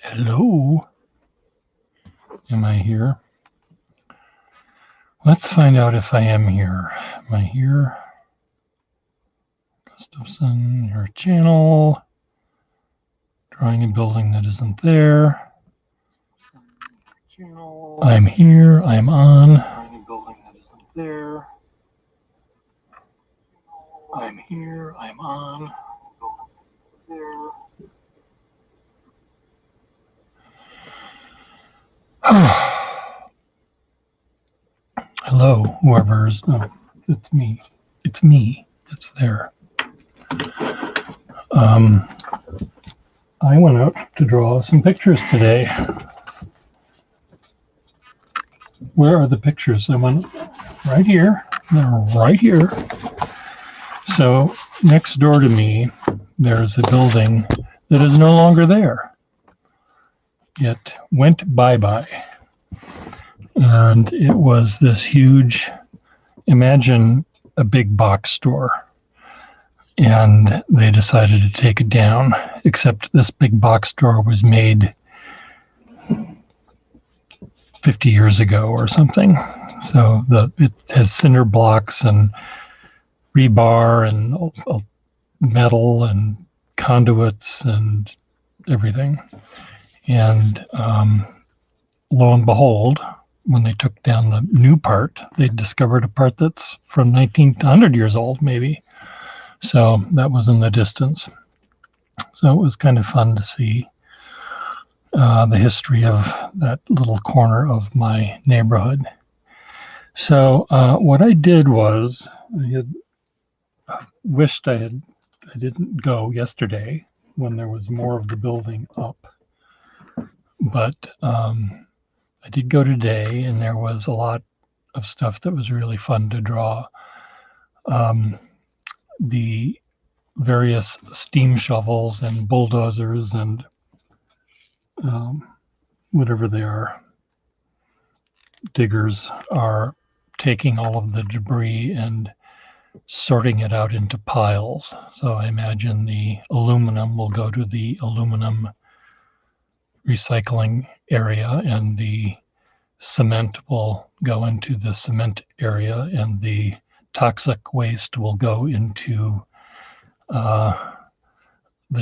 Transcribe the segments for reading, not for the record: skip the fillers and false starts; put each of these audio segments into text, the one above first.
Hello? Am I here? Let's find out if I am here. Am I here? Gustafson, your channel. Drawing a building that isn't there. I'm here. I'm on. Drawing a building that isn't there. I'm here. I'm on. There. Hello, whoever's. Oh, it's me. It's me. It's there. I went out to draw some pictures today. Where are the pictures? I went right here. They're right here. So next door to me, there's a building that is no longer there. It went bye-bye. And it was this huge, imagine a big box store. And they decided to take it down, except this big box store was made 50 years ago or something. So it has cinder blocks and rebar and metal and conduits and everything. And lo and behold, when they took down the new part, they discovered a part that's from 1900 years old, maybe. So that was in the distance. So it was kind of fun to see the history of that little corner of my neighborhood. So what I did was I had wished I didn't go yesterday when there was more of the building up. But I did go today, and there was a lot of stuff that was really fun to draw. The various steam shovels and bulldozers and whatever they are, diggers, are taking all of the debris and sorting it out into piles. So I imagine the aluminum will go to the aluminum recycling area, and the cement will go into the cement area, and the toxic waste will go into the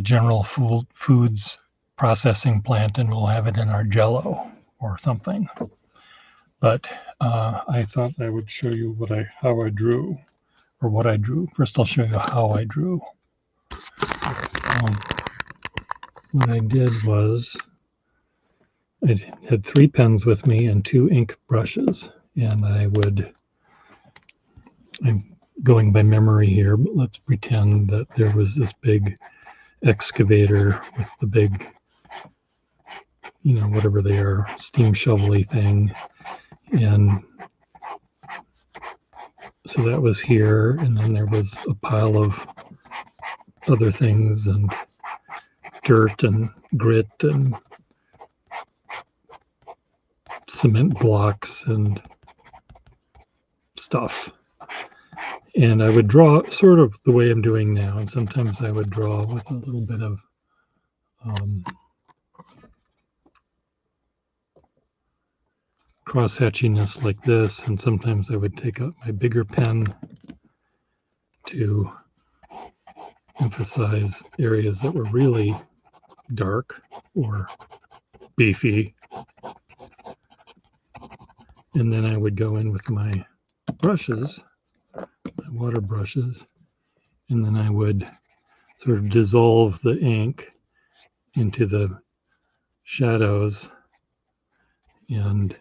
general foods processing plant, and we'll have it in our Jello or something. But I thought I would show you how I drew, or what I drew. First, I'll show you how I drew. So, what I did was I had 3 pens with me and 2 ink brushes, and I'm going by memory here, but let's pretend that there was this big excavator with the big, whatever they are, steam shovel-y thing. And so that was here, and then there was a pile of other things and dirt and grit and cement blocks and stuff. And I would draw sort of the way I'm doing now, and sometimes I would draw with a little bit of cross-hatchiness like this, and sometimes I would take out my bigger pen to emphasize areas that were really dark or beefy. And then I would go in with my brushes, my water brushes, and then I would sort of dissolve the ink into the shadows. And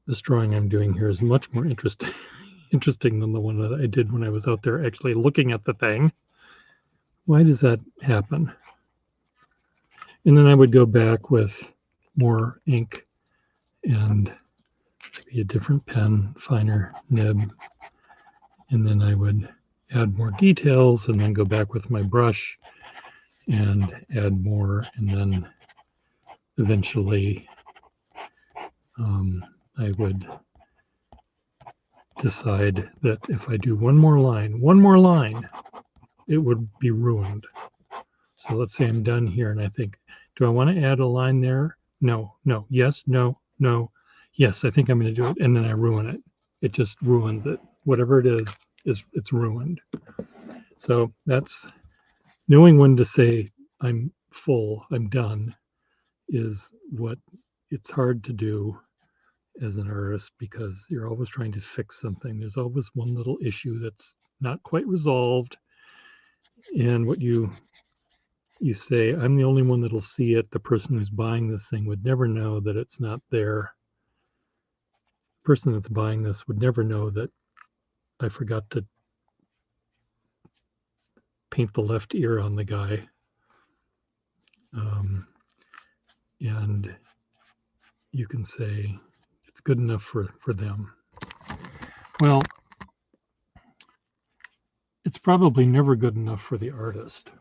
this drawing I'm doing here is much more interesting than the one that I did when I was out there actually looking at the thing. Why does that happen? And then I would go back with more ink and maybe a different pen, finer nib, and then I would add more details and then go back with my brush and add more, and then eventually I would decide that if I do one more line, it would be ruined. So let's say I'm done here and I think, do I want to add a line there? No, no, yes, no, no, yes, I think I'm going to do it. And then I ruin it. It just ruins it. Whatever it is it's ruined. So that's knowing when to say I'm full, I'm done, is what it's hard to do as an artist because you're always trying to fix something. There's always one little issue that's not quite resolved. And what you say, I'm the only one that'll see it. The person who's buying this thing would never know that it's not there. The person that's buying this would never know that I forgot to paint the left ear on the guy. And you can say it's good enough for them. Well, it's probably never good enough for the artist,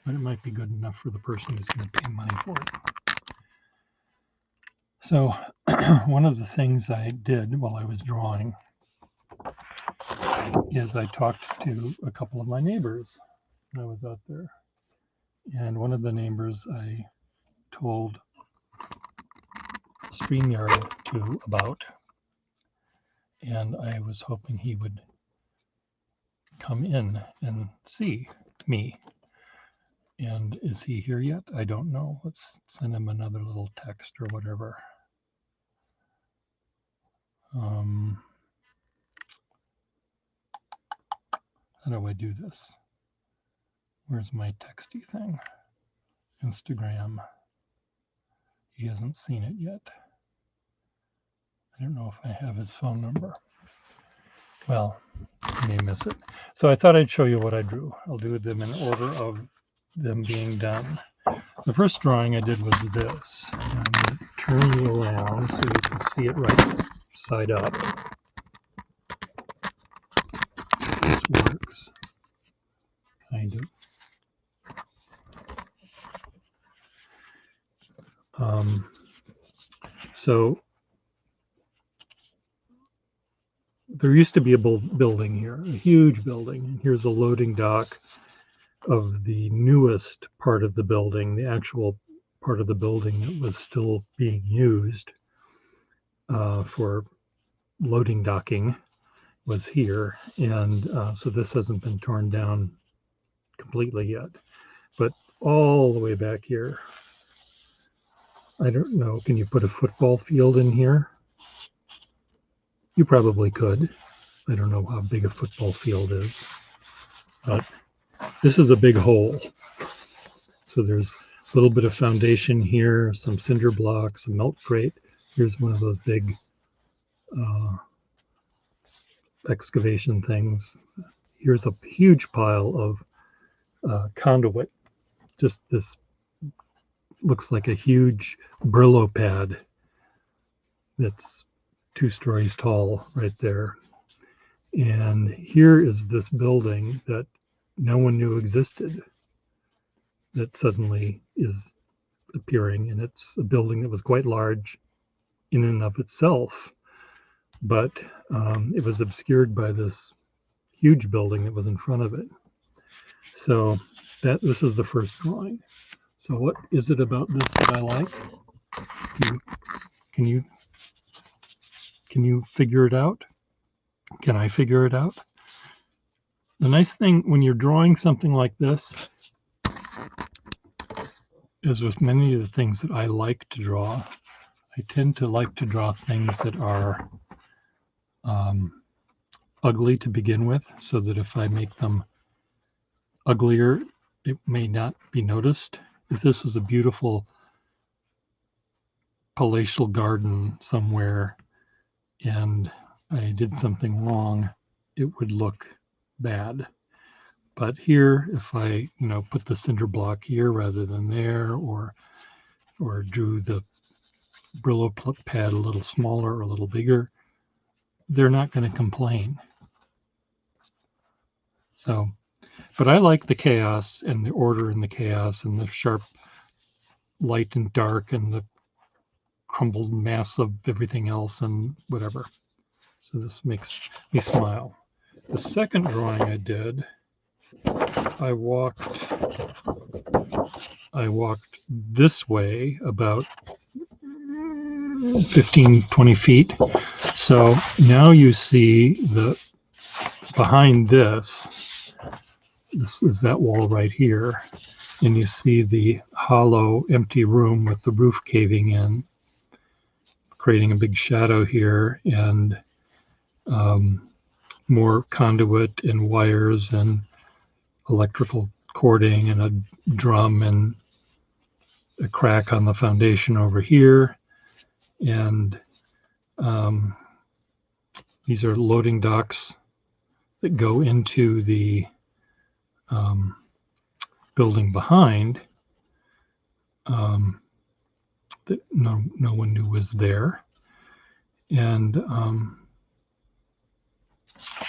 but it might be good enough for the person who's going to pay money for it. So one of the things I did while I was drawing is I talked to a couple of my neighbors when I was out there. And one of the neighbors I told StreamYard to about, and I was hoping he would come in and see me. And is he here yet? I don't know. Let's send him another little text or whatever. How do I do this? Where's my texty thing? Instagram. He hasn't seen it yet. I don't know if I have his phone number. Well, I may miss it. So I thought I'd show you what I drew. I'll do them in order of them being done. The first drawing I did was this. I'm going to turn you around so you can see it right side up. This works. Kind of. So there used to be a building here, a huge building. And here's a loading dock of the newest part of the building, the actual part of the building that was still being used for loading docking was here. And so this hasn't been torn down completely yet. But all the way back here, I don't know, can you put a football field in here? You probably could. I don't know how big a football field is, but this is a big hole. So there's a little bit of foundation here, some cinder blocks, a melt crate. Here's one of those big excavation things. Here's a huge pile of conduit. Just this looks like a huge Brillo pad that's 2 stories tall right there. And here is this building that no one knew existed that suddenly is appearing. And it's a building that was quite large in and of itself, but it was obscured by this huge building that was in front of it. So this is the first drawing. So what is it about this that I like? Can you figure it out? Can I figure it out? The nice thing when you're drawing something like this, as with many of the things that I like to draw, I tend to like to draw things that are ugly to begin with, so that if I make them uglier, it may not be noticed. If this is a beautiful palatial garden somewhere and I did something wrong, it would look bad. But here, if I, put the cinder block here rather than there, or drew the Brillo pad a little smaller or a little bigger, they're not going to complain. So, but I like the chaos and the order and the chaos and the sharp light and dark and the crumbled mass of everything else and whatever. So this makes me smile. The second drawing I did I walked this way about 15, 20 feet. So now you see behind this is that wall right here. And you see the hollow, empty room with the roof caving in, creating a big shadow here, and more conduit and wires and electrical cording and a drum and a crack on the foundation over here. And these are loading docks that go into the building behind that no one knew was there. And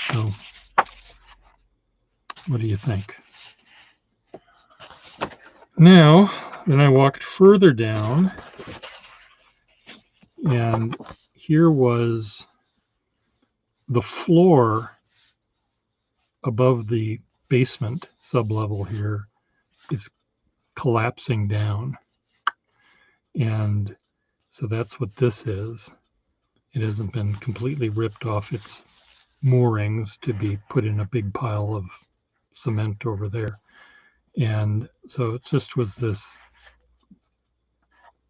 so what do you think? Now, then I walked further down, and here was the floor above the basement sublevel here is collapsing down. And so that's what this is. It hasn't been completely ripped off its moorings to be put in a big pile of cement over there. And so it just was this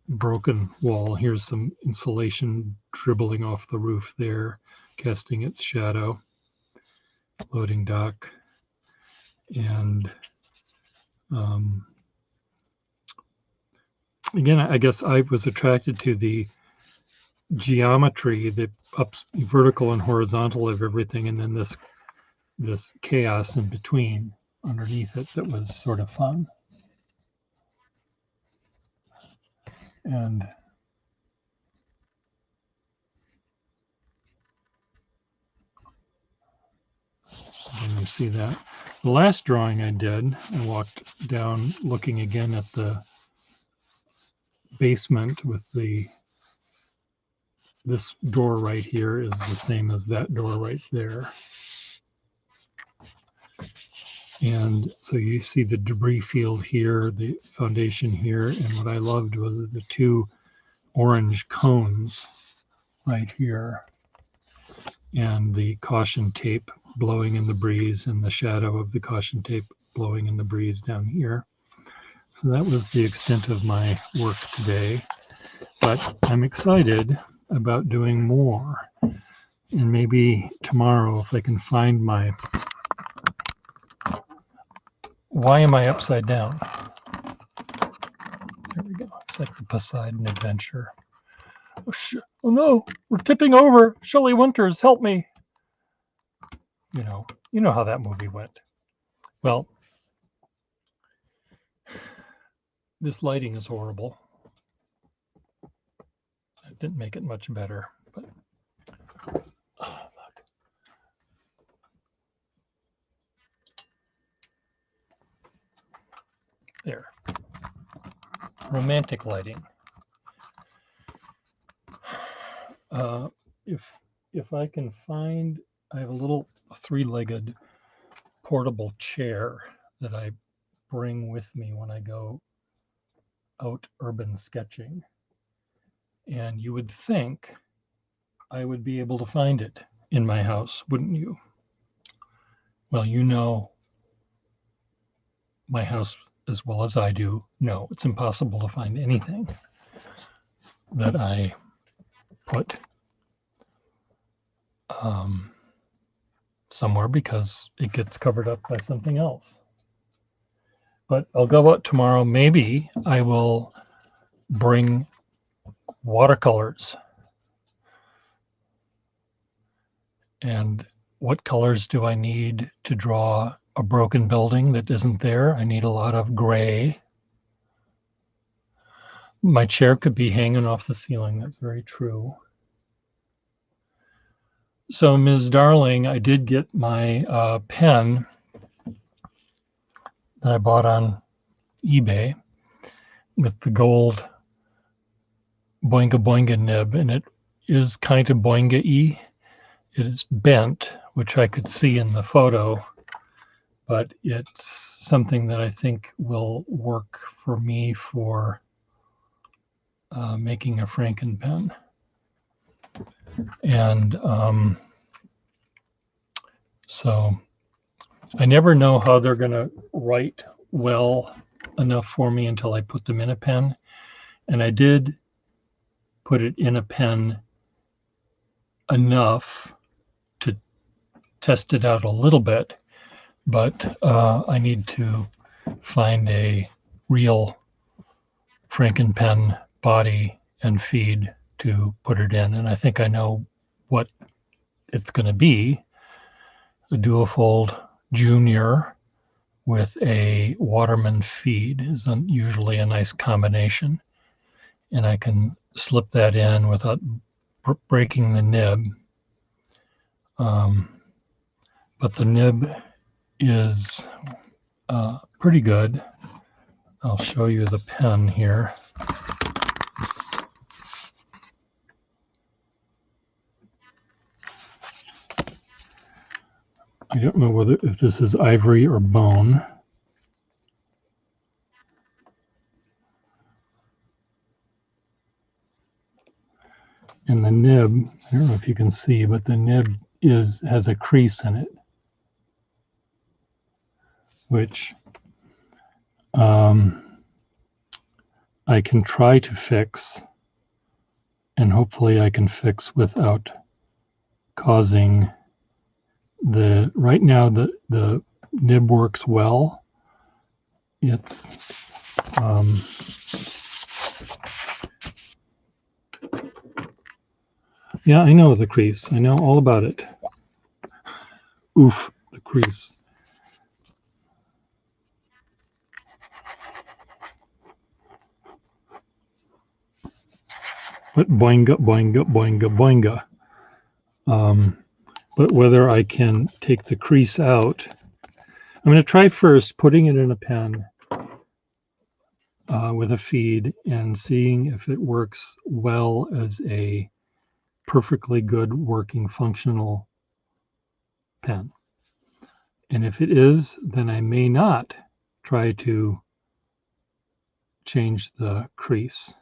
broken wall. Here's some insulation dribbling off the roof there, casting its shadow. Loading dock. And again, I guess I was attracted to the geometry, the vertical and horizontal of everything, and then this chaos in between underneath it that was sort of fun. And then you see that. The last drawing I did, I walked down looking again at the basement with this door right here is the same as that door right there. And so you see the debris field here, the foundation here, and what I loved was the two orange cones right here, and the caution tape blowing in the breeze, and the shadow of the caution tape blowing in the breeze down here. So that was the extent of my work today, but I'm excited about doing more. And maybe tomorrow, if I can find my... Why am I upside down? There we go. It's like the Poseidon Adventure. Oh no, we're tipping over. Shelley Winters, help me. You know how that movie went. Well, this lighting is horrible. It didn't make it much better, but look. There. Romantic lighting. If I can find, I have a little three-legged portable chair that I bring with me when I go out urban sketching. And you would think I would be able to find it in my house, wouldn't you? Well, you know my house as well as I do. No, it's impossible to find anything that I put somewhere because it gets covered up by something else. But I'll go out tomorrow. Maybe I will bring watercolors. And what colors do I need to draw a broken building that isn't there? I need a lot of gray. My chair could be hanging off the ceiling. That's very true. So, Ms. Darling, I did get my pen that I bought on eBay with the gold Boinga Boinga nib, and it is kind of Boinga-y. It is bent, which I could see in the photo, but it's something that I think will work for me for making a Frankenpen. And so I never know how they're going to write well enough for me until I put them in a pen. And I did put it in a pen enough to test it out a little bit, but I need to find a real Frankenpen body and feed to put it in. And I think I know what it's going to be. A Duofold Junior with a Waterman feed is usually a nice combination. And I can slip that in without breaking the nib. But the nib is pretty good. I'll show you the pen here. I don't know if this is ivory or bone. And the nib, I don't know if you can see, but the nib has a crease in it, which I can try to fix, and hopefully I can fix without causing right now the nib works well. It's yeah, I know the crease. I know all about it. Oof, the crease. But boinga, boinga, boinga, boinga. But whether I can take the crease out, I'm going to try first putting it in a pen with a feed and seeing if it works well as a perfectly good working functional pen. And if it is, then I may not try to change the crease.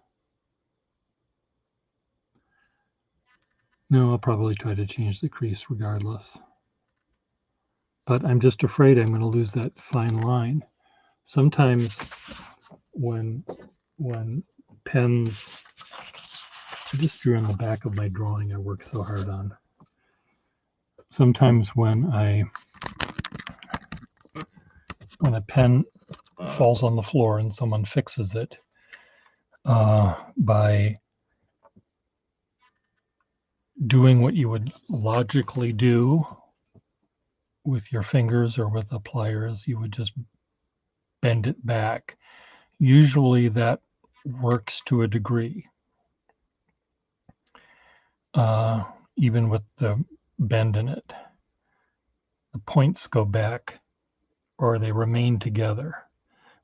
No, I'll probably try to change the crease regardless. But I'm just afraid I'm going to lose that fine line. Sometimes when pens, I just drew on the back of my drawing I worked so hard on. Sometimes when a pen falls on the floor and someone fixes it by doing what you would logically do with your fingers or with the pliers, you would just bend it back. Usually that works to a degree, even with the bend in it. The points go back or they remain together.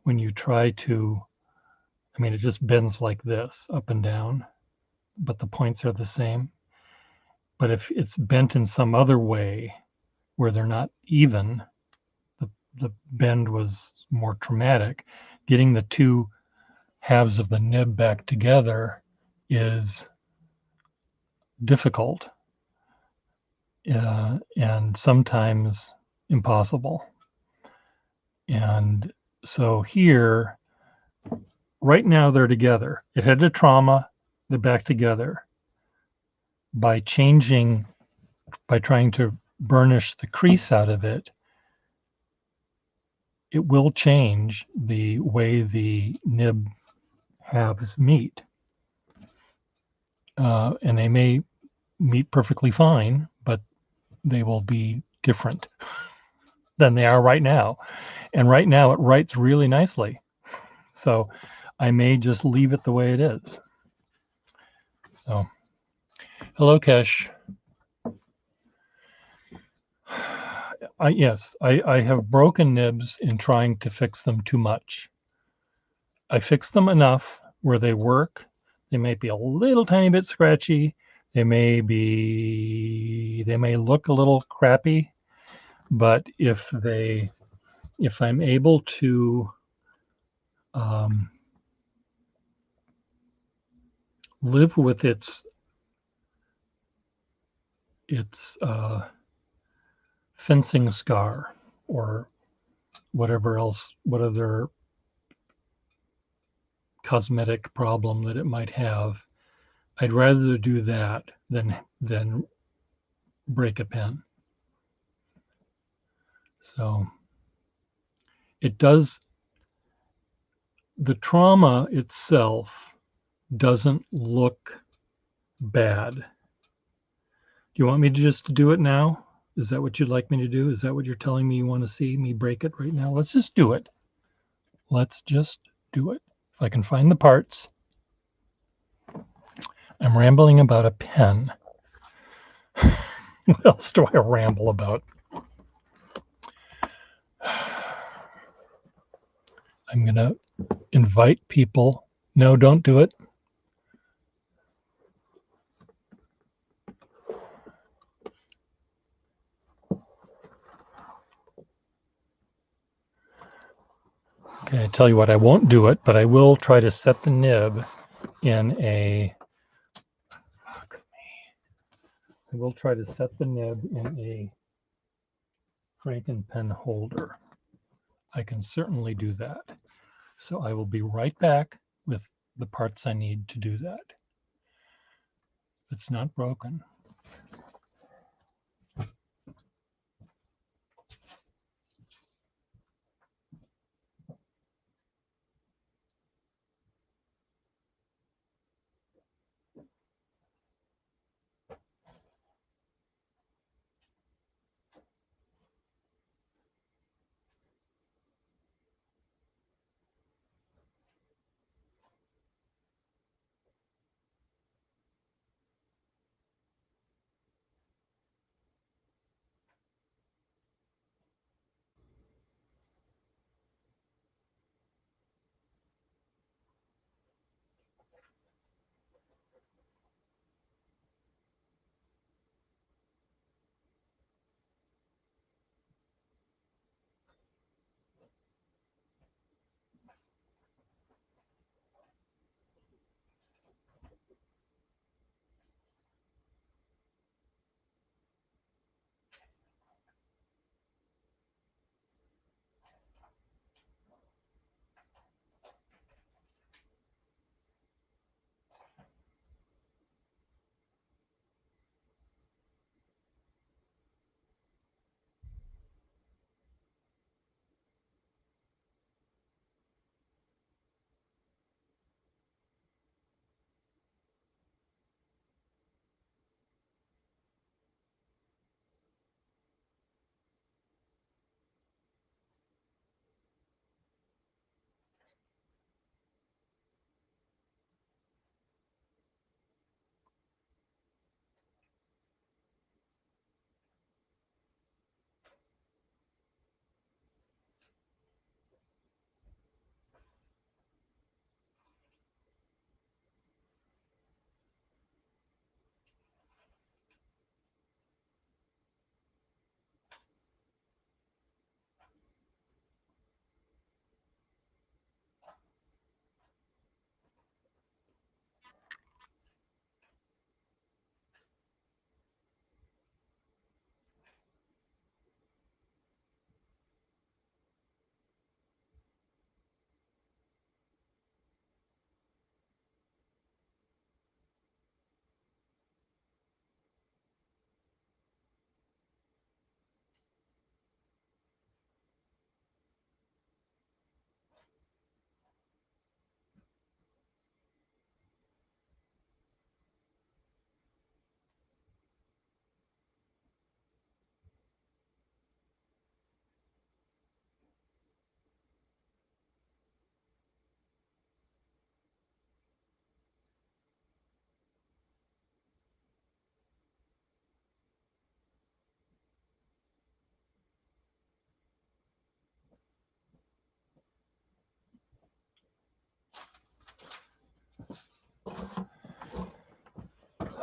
When you try to, I mean, it just bends like this, up and down, but the points are the same. But if it's bent in some other way where they're not even, the bend was more traumatic, getting the two halves of the nib back together is difficult and sometimes impossible. And so here, right now they're together. It had a trauma, they're back together. By trying to burnish the crease out of it, it will change the way the nib halves meet. And they may meet perfectly fine, but they will be different than they are right now. And right now it writes really nicely. So I may just leave it the way it is. So, hello, Kesh. Yes, I have broken nibs in trying to fix them too much. I fix them enough where they work. They may be a little tiny bit scratchy. They may look a little crappy, but if they if I'm able to live with its fencing scar or whatever else, what other cosmetic problem that it might have, I'd rather do that than break a pen. So it does, the trauma itself doesn't look bad. Do you want me to just do it now? Is that what you'd like me to do? Is that what you're telling me you want to see me break it right now? Let's just do it. Let's just do it. If I can find the parts. I'm rambling about a pen. What else do I ramble about? I'm going to invite people. No, don't do it. Okay, I tell you what, I won't do it, but I will try to set the nib in a, I will try to set the nib in a Franken pen holder. I can certainly do that. So I will be right back with the parts I need to do that. It's not broken.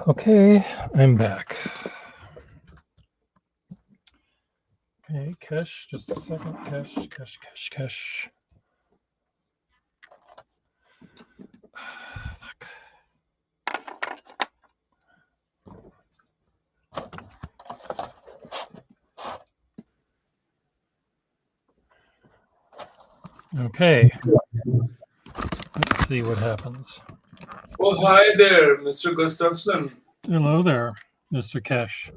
Okay, I'm back. Okay, Kesh. Just a second. Kesh. Okay. Let's see what happens. Oh, hi there, Mr. Gustafson. Hello there, Mr. Kesh.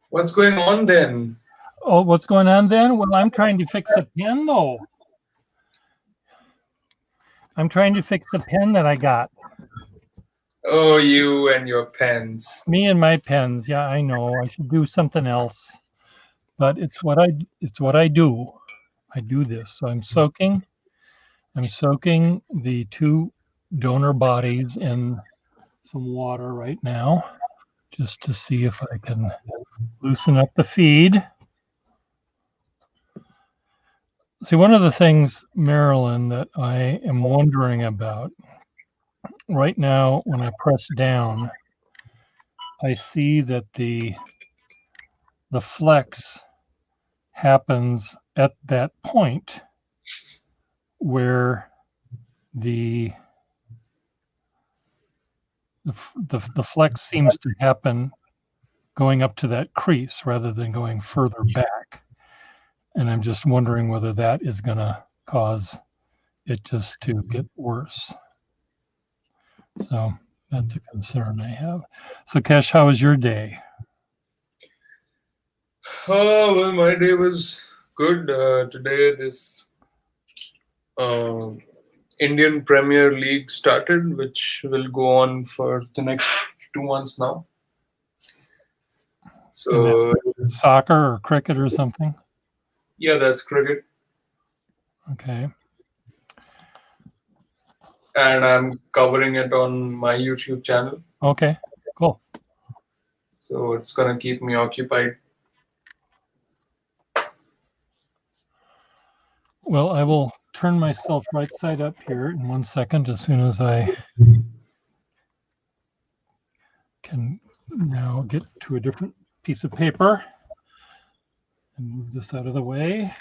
What's going on then? Oh, what's going on then? Well, I'm trying to fix a pen, though. I'm trying to fix a pen that I got. Oh, you and your pens. Me and my pens. Yeah, I know. I should do something else, but it's what I do. I do this. So I'm soaking the two donor bodies in some water right now, just to see if I can loosen up the feed. See, one of the things, Marilyn, that I am wondering about right now, when I press down, I see that the flex happens at that point where the flex seems to happen going up to that crease rather than going further back. And I'm just wondering whether that is going to cause it just to get worse. So that's a concern I have. So Kesh, how was your day? Oh, well, my day was good. Today, this Indian Premier League started, which will go on for the next 2 months now. So, Soccer or cricket or something? yeah, that's cricket. Okay. And I'm covering it on my YouTube channel. Okay, cool. So it's going to keep me occupied. Well, I will turn myself right side up here in 1 second as soon as I can now get to a different piece of paper and move this out of the way.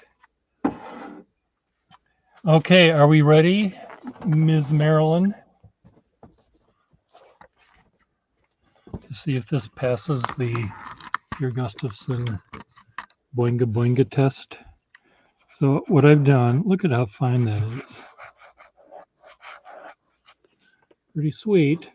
Okay, are we ready, Ms. Marilyn? To see if this passes the Pierre Gustafson Boinga Boinga test. So what I've done, look at how fine that is. Pretty sweet.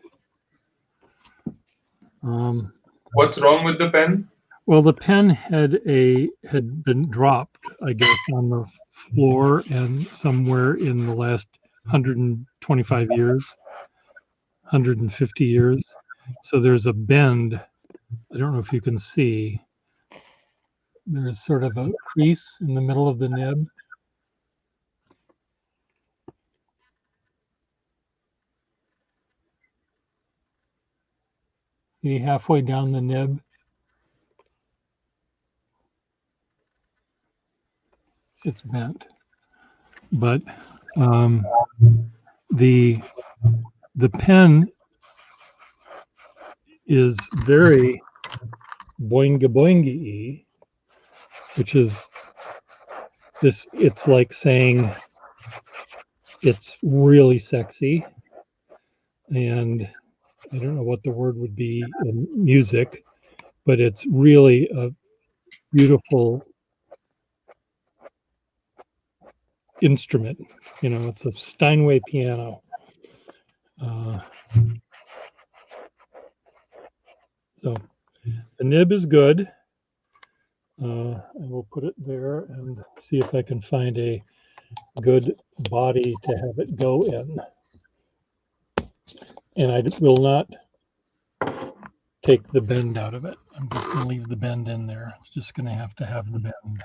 What's wrong with the pen? Well, the pen had been dropped, I guess, on the floor and somewhere in the last 125 years, 150 years. So there's a bend. I don't know if you can see. There's sort of a crease in the middle of the nib. See, halfway down the nib. It's bent. But the pen is very boinga boinga-y, which is this. It's like saying it's really sexy, and I don't know what the word would be in music, but it's really a beautiful instrument. You know, it's a Steinway piano. So the nib is good. I will put it there and see if I can find a good body to have it go in. And I will not take the bend out of it. I'm just going to leave the bend in there. It's just going to have the bend.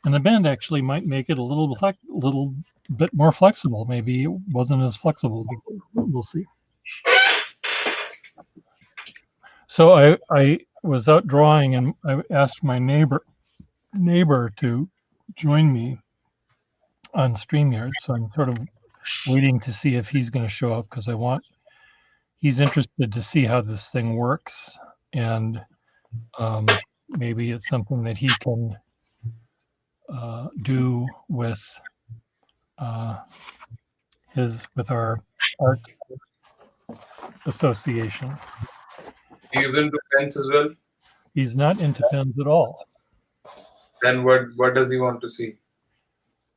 And the bend actually might make it a little bit more flexible. Maybe it wasn't as flexible before. We'll see. So I was out drawing and I asked my neighbor to join me on StreamYard. So I'm sort of waiting to see if he's going to show up because he's interested to see how this thing works. And Maybe it's something that he can do with with our art association. He's into pens as well. He's not into pens at all. Then what does he want to see?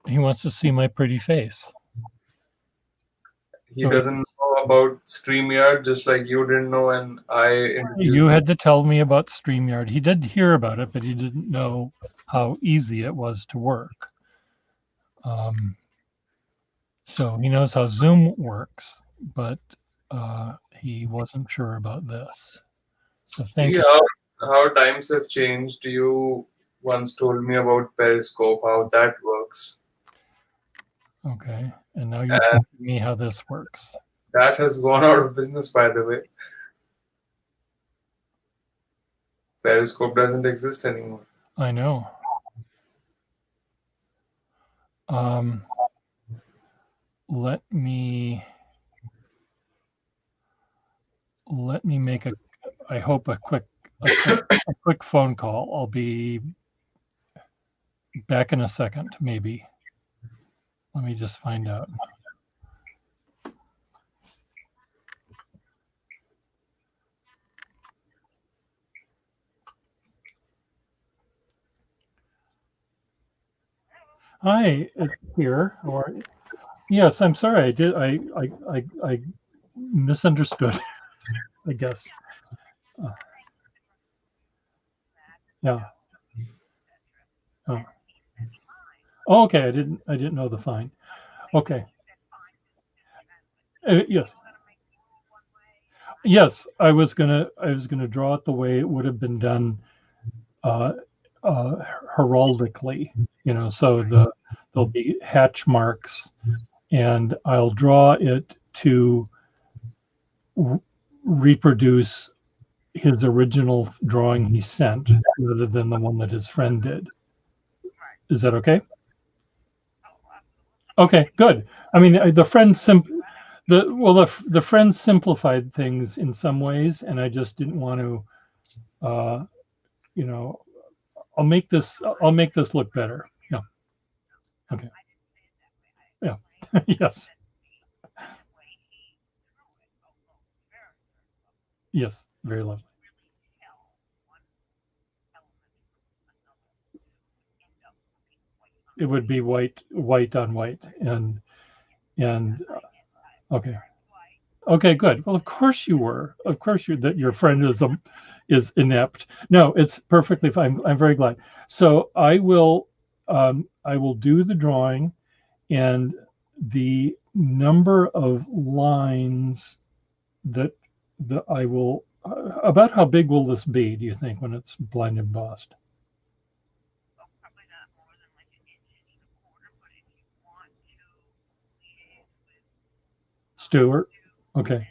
He wants to see my pretty face. He doesn't know about StreamYard, just like you didn't know, and you had to tell me about StreamYard. He did hear about it, but he didn't know how easy it was to work. So he knows how Zoom works, but he wasn't sure about this. So thank See you. How times have changed. You once told me about Periscope, how that works. Okay, and now you're telling me how this works. That has gone out of business, by the way. Periscope doesn't exist anymore. I know. Let me make I hope a quick phone call. I'll be back in a second, maybe. Let me just find out. Hi, it's here. Or yes, I'm sorry. I misunderstood. I guess. Yeah. Oh. Oh, okay. I didn't know the fine. Okay. Yes. Yes, I was gonna draw it the way it would have been done heraldically, so there'll be hatch marks, and I'll draw it to reproduce his original drawing he sent rather than the one that his friend did. Is that okay? Okay, good. I mean, the friend the friend simplified things in some ways, and I just didn't want to, I'll make this look better. Yeah. Okay. Yeah. Yes. Yes. Very lovely. It would be white on white, and okay. Okay, good. Well, of course you were. Of course that your friend is inept. No, it's perfectly fine. I'm very glad. So I will do the drawing, and the number of lines that I will. About how big will this be? Do you think when it's blind embossed? Stuart. Okay.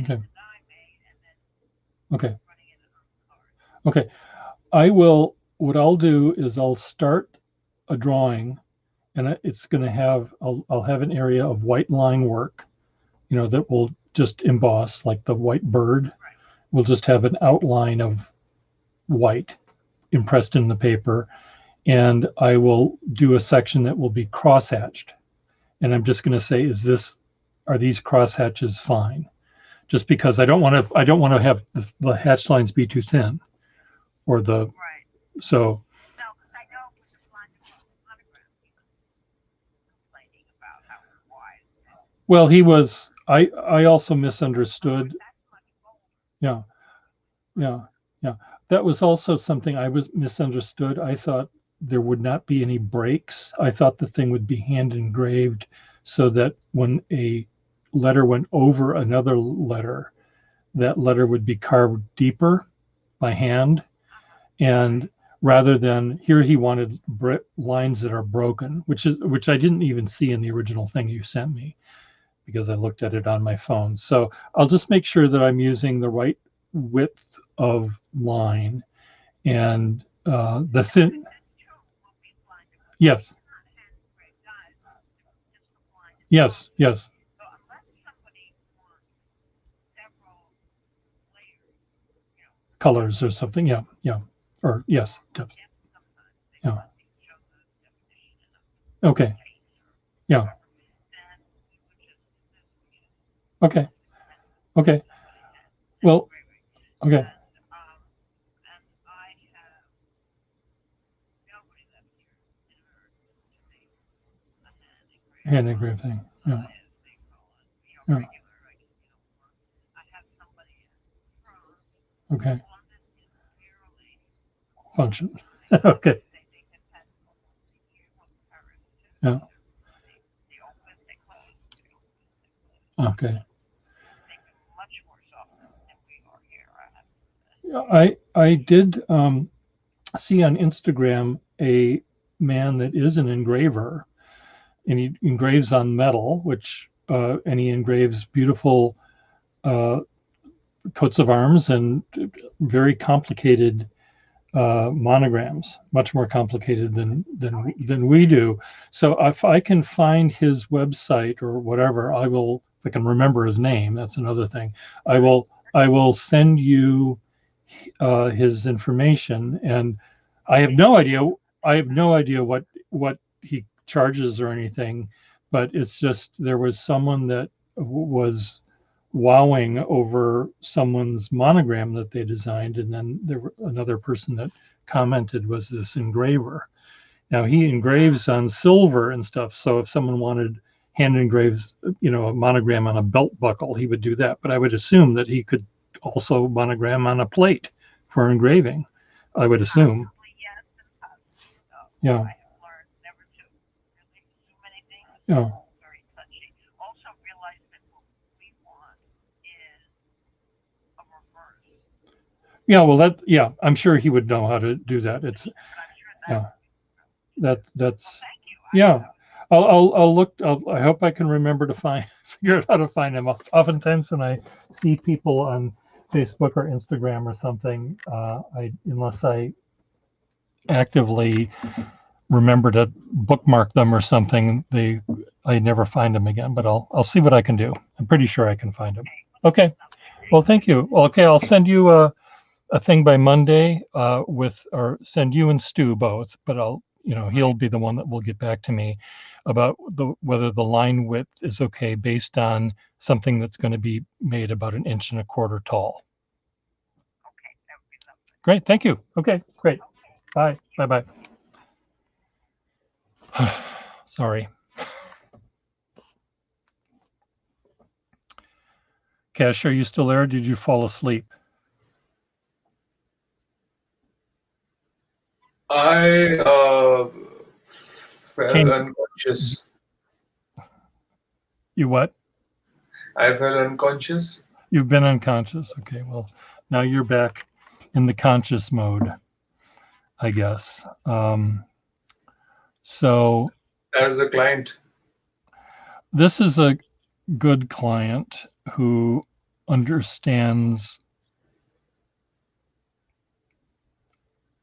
Okay. Okay. Okay. What I'll do is I'll start a drawing, and it's going to have, I'll have an area of white line work, that will just emboss like the white bird. We'll just have an outline of white impressed in the paper. And I will do a section that will be crosshatched. And I'm just going to say, are these crosshatches fine? Just because I don't want to have the hatch lines be too thin, or so. Well, I also misunderstood. Yeah. That was also something I was misunderstood. I thought there would not be any breaks. I thought the thing would be hand engraved so that when a letter went over another letter, that letter would be carved deeper by hand. And rather than here, he wanted lines that are broken, which I didn't even see in the original thing you sent me, because I looked at it on my phone. So I'll just make sure that I'm using the right width of line, and the thin. Yes. Yes. colors or something. Yeah, yeah. Or yes, depth. Yeah. Okay. Yeah. Okay. Okay. Well, okay. Hand engraved thing. Yeah. Yeah. Okay. Function. Okay. Yeah. Okay. I did see on Instagram a man that is an engraver, and he engraves on metal, and he engraves beautiful coats of arms and very complicated monograms, much more complicated than we do. So if I can find his website or whatever, I will. If I can remember his name, that's another thing. I will send you his information, and I have no idea. I have no idea what he charges or anything, but it's just there was someone that was wowing over someone's monogram that they designed, and then there were another person that commented was this engraver. Now he engraves on silver and stuff, so if someone wanted hand engraves, a monogram on a belt buckle, he would do that. But I would assume that he could also monogram on a plate for engraving. I would assume. Yeah. Yeah. Yeah, well, I'm sure he would know how to do that. It's, yeah, that's, yeah. I'll look. I hope I can remember to figure out how to find him. Oftentimes, when I see people on Facebook or Instagram or something, unless I actively remember to bookmark them or something, I never find them again. But I'll see what I can do. I'm pretty sure I can find him. Okay. Well, thank you. Okay, I'll send you a thing by Monday or send you and Stu both, but he'll be the one that will get back to me about whether the line width is okay based on something that's going to be made about 1.25 inches tall. Okay, that would be lovely. Great, thank you. Okay, great. Bye. Bye. Sorry. Cash, are you still there? Did you fall asleep? I fell unconscious. You what? I fell unconscious. You've been unconscious. Okay, well, now you're back in the conscious mode, I guess. So That is a client. This is a good client who understands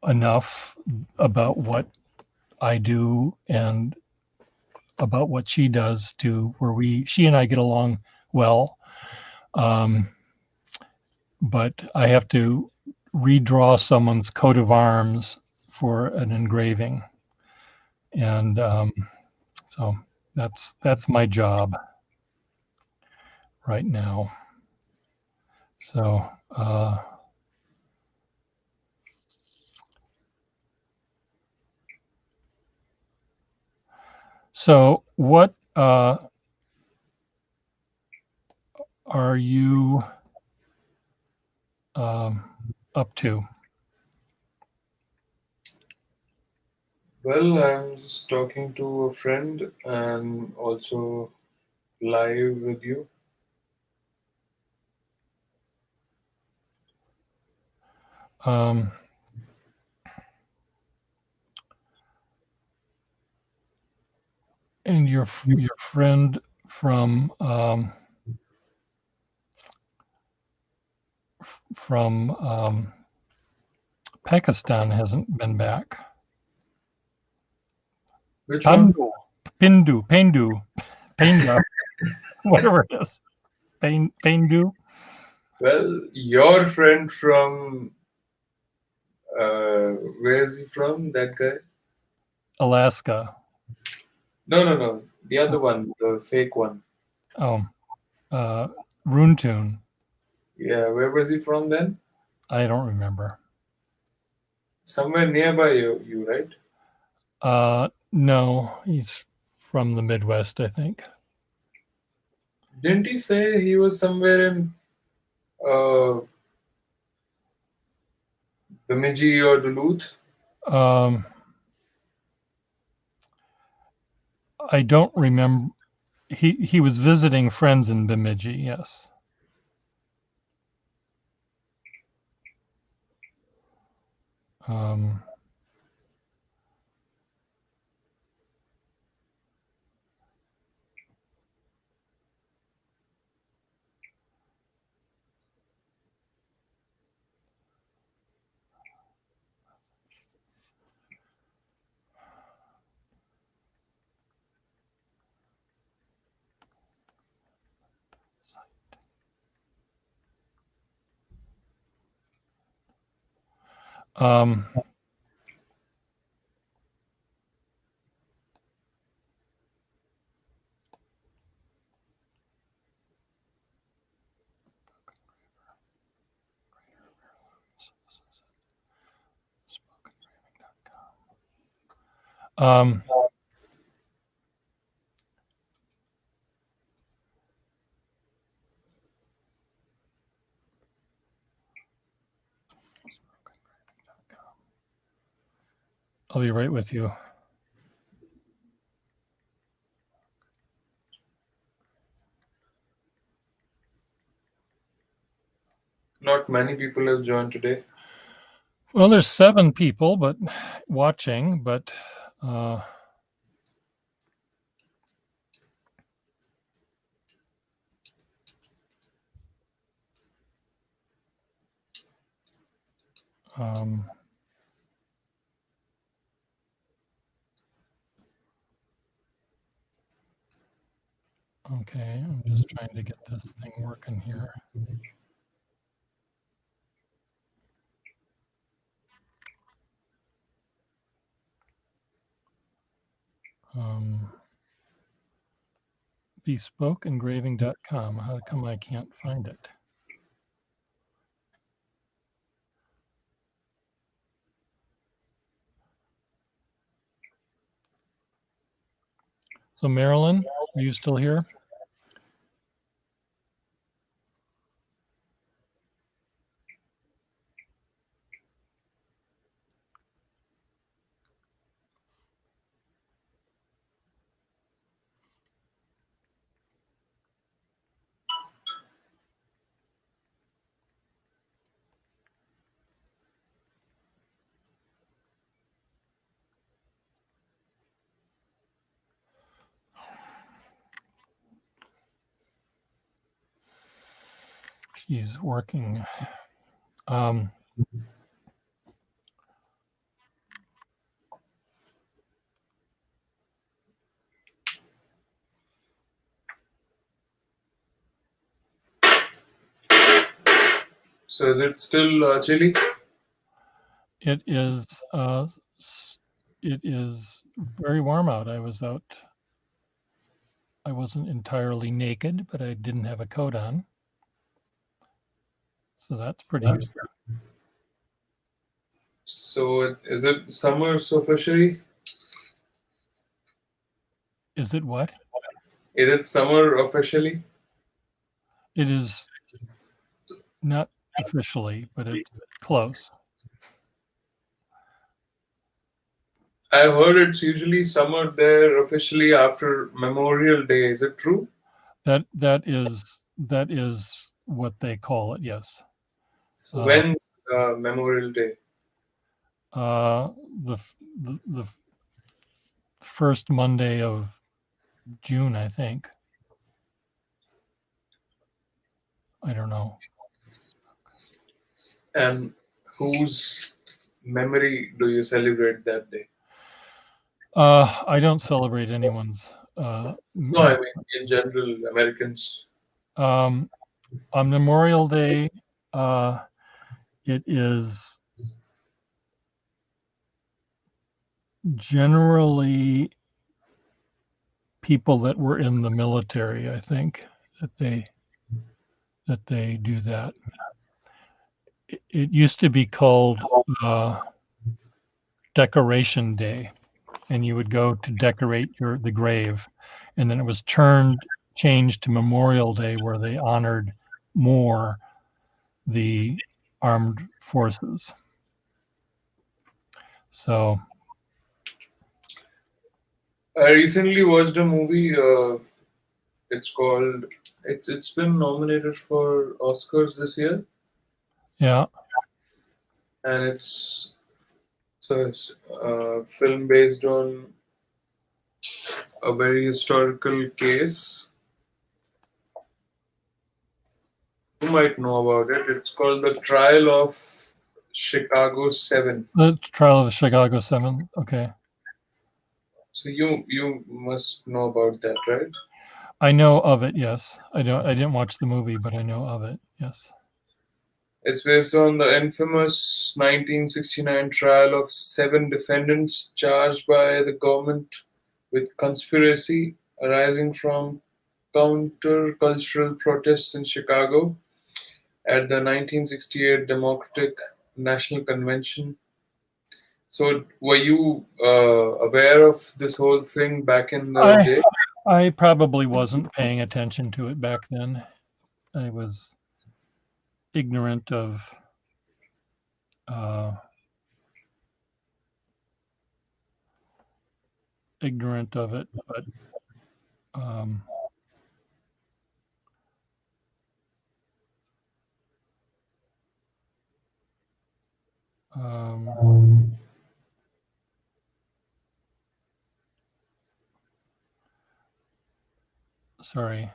enough about what I do and about what she does to where she and I get along well. But I have to redraw someone's coat of arms for an engraving. And so that's my job right now. So what are you up to? Well, I'm just talking to a friend and also live with you. And your friend from Pakistan hasn't been back. Which one? Pindu, whatever it is. Pindu. Well, your friend from Where is he from? That guy? Alaska. No. The other one, the fake one. Oh, Runtune. Yeah, where was he from then? I don't remember. Somewhere nearby you, right? No, he's from the Midwest, I think. Didn't he say he was somewhere in Bemidji or Duluth? I don't remember. He was visiting friends in Bemidji, yes. I'll be right with you. Not many people have joined today. Well, there's 7 people, but watching, but okay, I'm just trying to get this thing working here. BespokeEngraving.com. How come I can't find it? So Marilyn, are you still here? She's working. So is it still chilly? It is. It is very warm out. I was out. I wasn't entirely naked, but I didn't have a coat on. So that's pretty good. So is it summer officially? Is it what? Is it summer officially? It is not officially, but it's close. I've heard it's usually summer there officially after Memorial Day. Is it true? That is what they call it. Yes. So when's Memorial Day? The first Monday of June, I think. I don't know. And whose memory do you celebrate that day? I don't celebrate anyone's. No, I mean in general, Americans. On Memorial Day, it is generally people that were in the military, I think, that they do that. It used to be called Decoration Day, and you would go to decorate the grave, and then it was changed to Memorial Day, where they honored more the armed forces. So I recently watched a movie. It's called. It's been nominated for Oscars this year, yeah, and it's a film based on a very historical case. You might know about it. It's called The Trial of Chicago 7. the trial of the Chicago 7. Okay, So you must know about that, right? I know of it. Yes, I didn't watch the movie, but I know of it. Yes. It's based on the infamous 1969 trial of 7 defendants charged by the government with conspiracy arising from countercultural protests in Chicago at the 1968 Democratic National Convention. So, were you aware of this whole thing back in the day? I probably wasn't paying attention to it back then. I was ignorant of it, but sorry.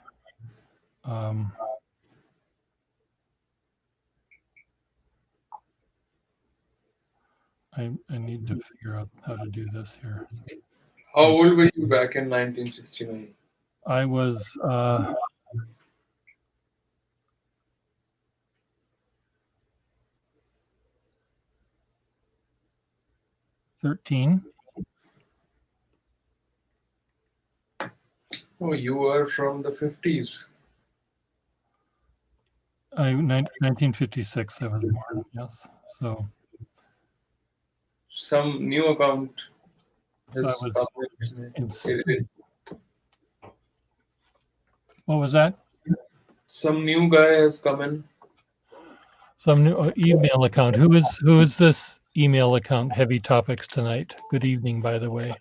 I need to figure out how to do this here. How old were you back in 1969? I was 13. Oh, you were from the 50s. 1956 I was born, yes. So Some new account So has I was come. what was that? Some new guy has come in. Some new email account. Who is this email account? Heavy Topics Tonight. Good evening, by the way.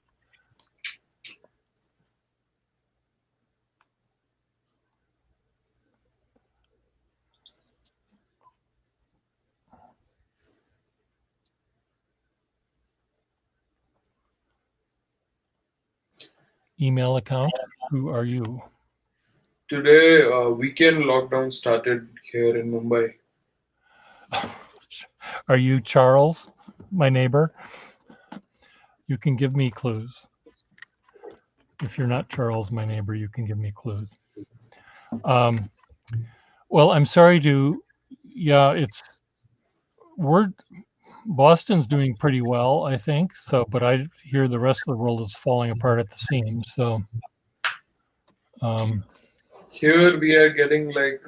Email account. Who are you? Today, weekend lockdown started here in Mumbai. Are you Charles, my neighbor? You can give me clues. If you're not Charles, my neighbor, you can give me clues. Well, I'm sorry to, Boston's doing pretty well, I think. So, but I hear the rest of the world is falling apart at the seams. So, here we are getting like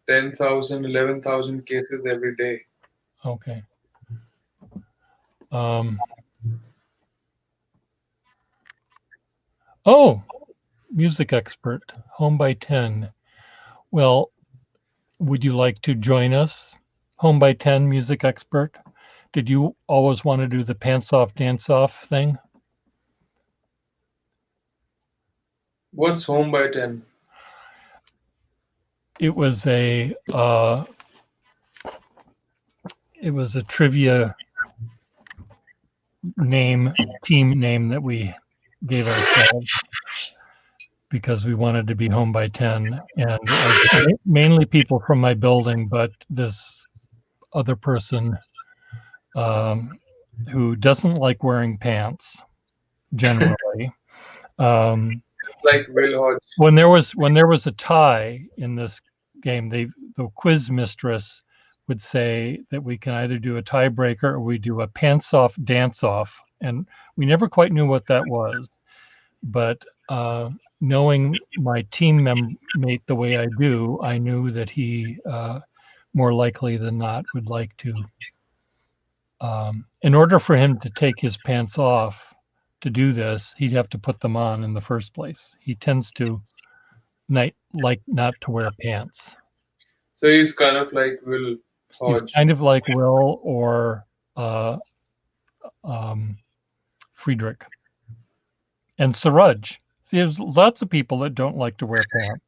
10,000, 11,000 cases every day. Okay. Oh, music expert, Home by 10. Well, would you like to join us? Home by 10 music expert. Did you always want to do the pants off, dance off thing? What's Home by 10? It was a trivia team name that we gave ourselves because we wanted to be home by 10, and mainly people from my building, but this other person who doesn't like wearing pants generally. It's like Will Hodge. When there was a tie in this game, the quiz mistress would say that we can either do a tiebreaker or we do a pants off, dance off, and we never quite knew what that was. But knowing my mate the way I do, I knew that he more likely than not would like to. In order for him to take his pants off to do this, he'd have to put them on in the first place. He tends to like not to wear pants. So he's kind of like Will He's Hodge. kind of like Will or Friedrich and Suraj. See, there's lots of people that don't like to wear pants.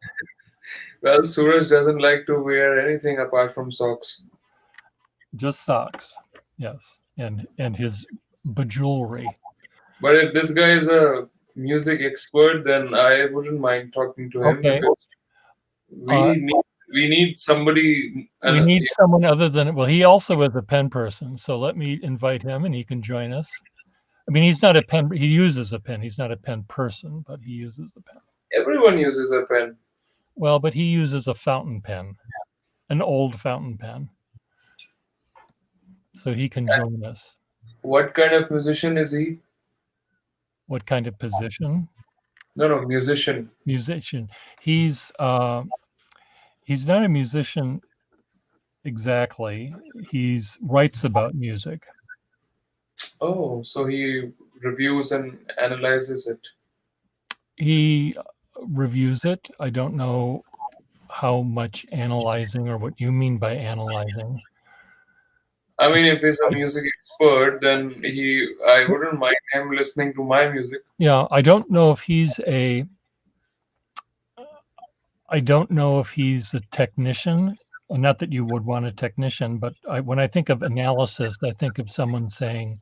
Well, Suraj doesn't like to wear anything apart from socks. Just socks, yes, and his bejewelry. But if this guy is a music expert, then I wouldn't mind talking to him Okay. because we need somebody. We need someone other than, well, he also is a pen person, so let me invite him and he can join us. I mean, he's not a pen, he uses a pen. He's not a pen person, but he uses a pen. Everyone uses a pen. Well, but he uses a fountain pen, an old fountain pen. So he can join us. What kind of musician is he? What kind of position? No, musician. Musician. He's not a musician exactly. He's writes about music. Oh, so he reviews and analyzes it. He reviews it. I don't know how much analyzing or what you mean by analyzing. I mean, if he's a music expert, then I wouldn't mind him listening to my music. Yeah, I don't know if he's a technician. Not that you would want a technician, but when I think of analysis, I think of someone saying,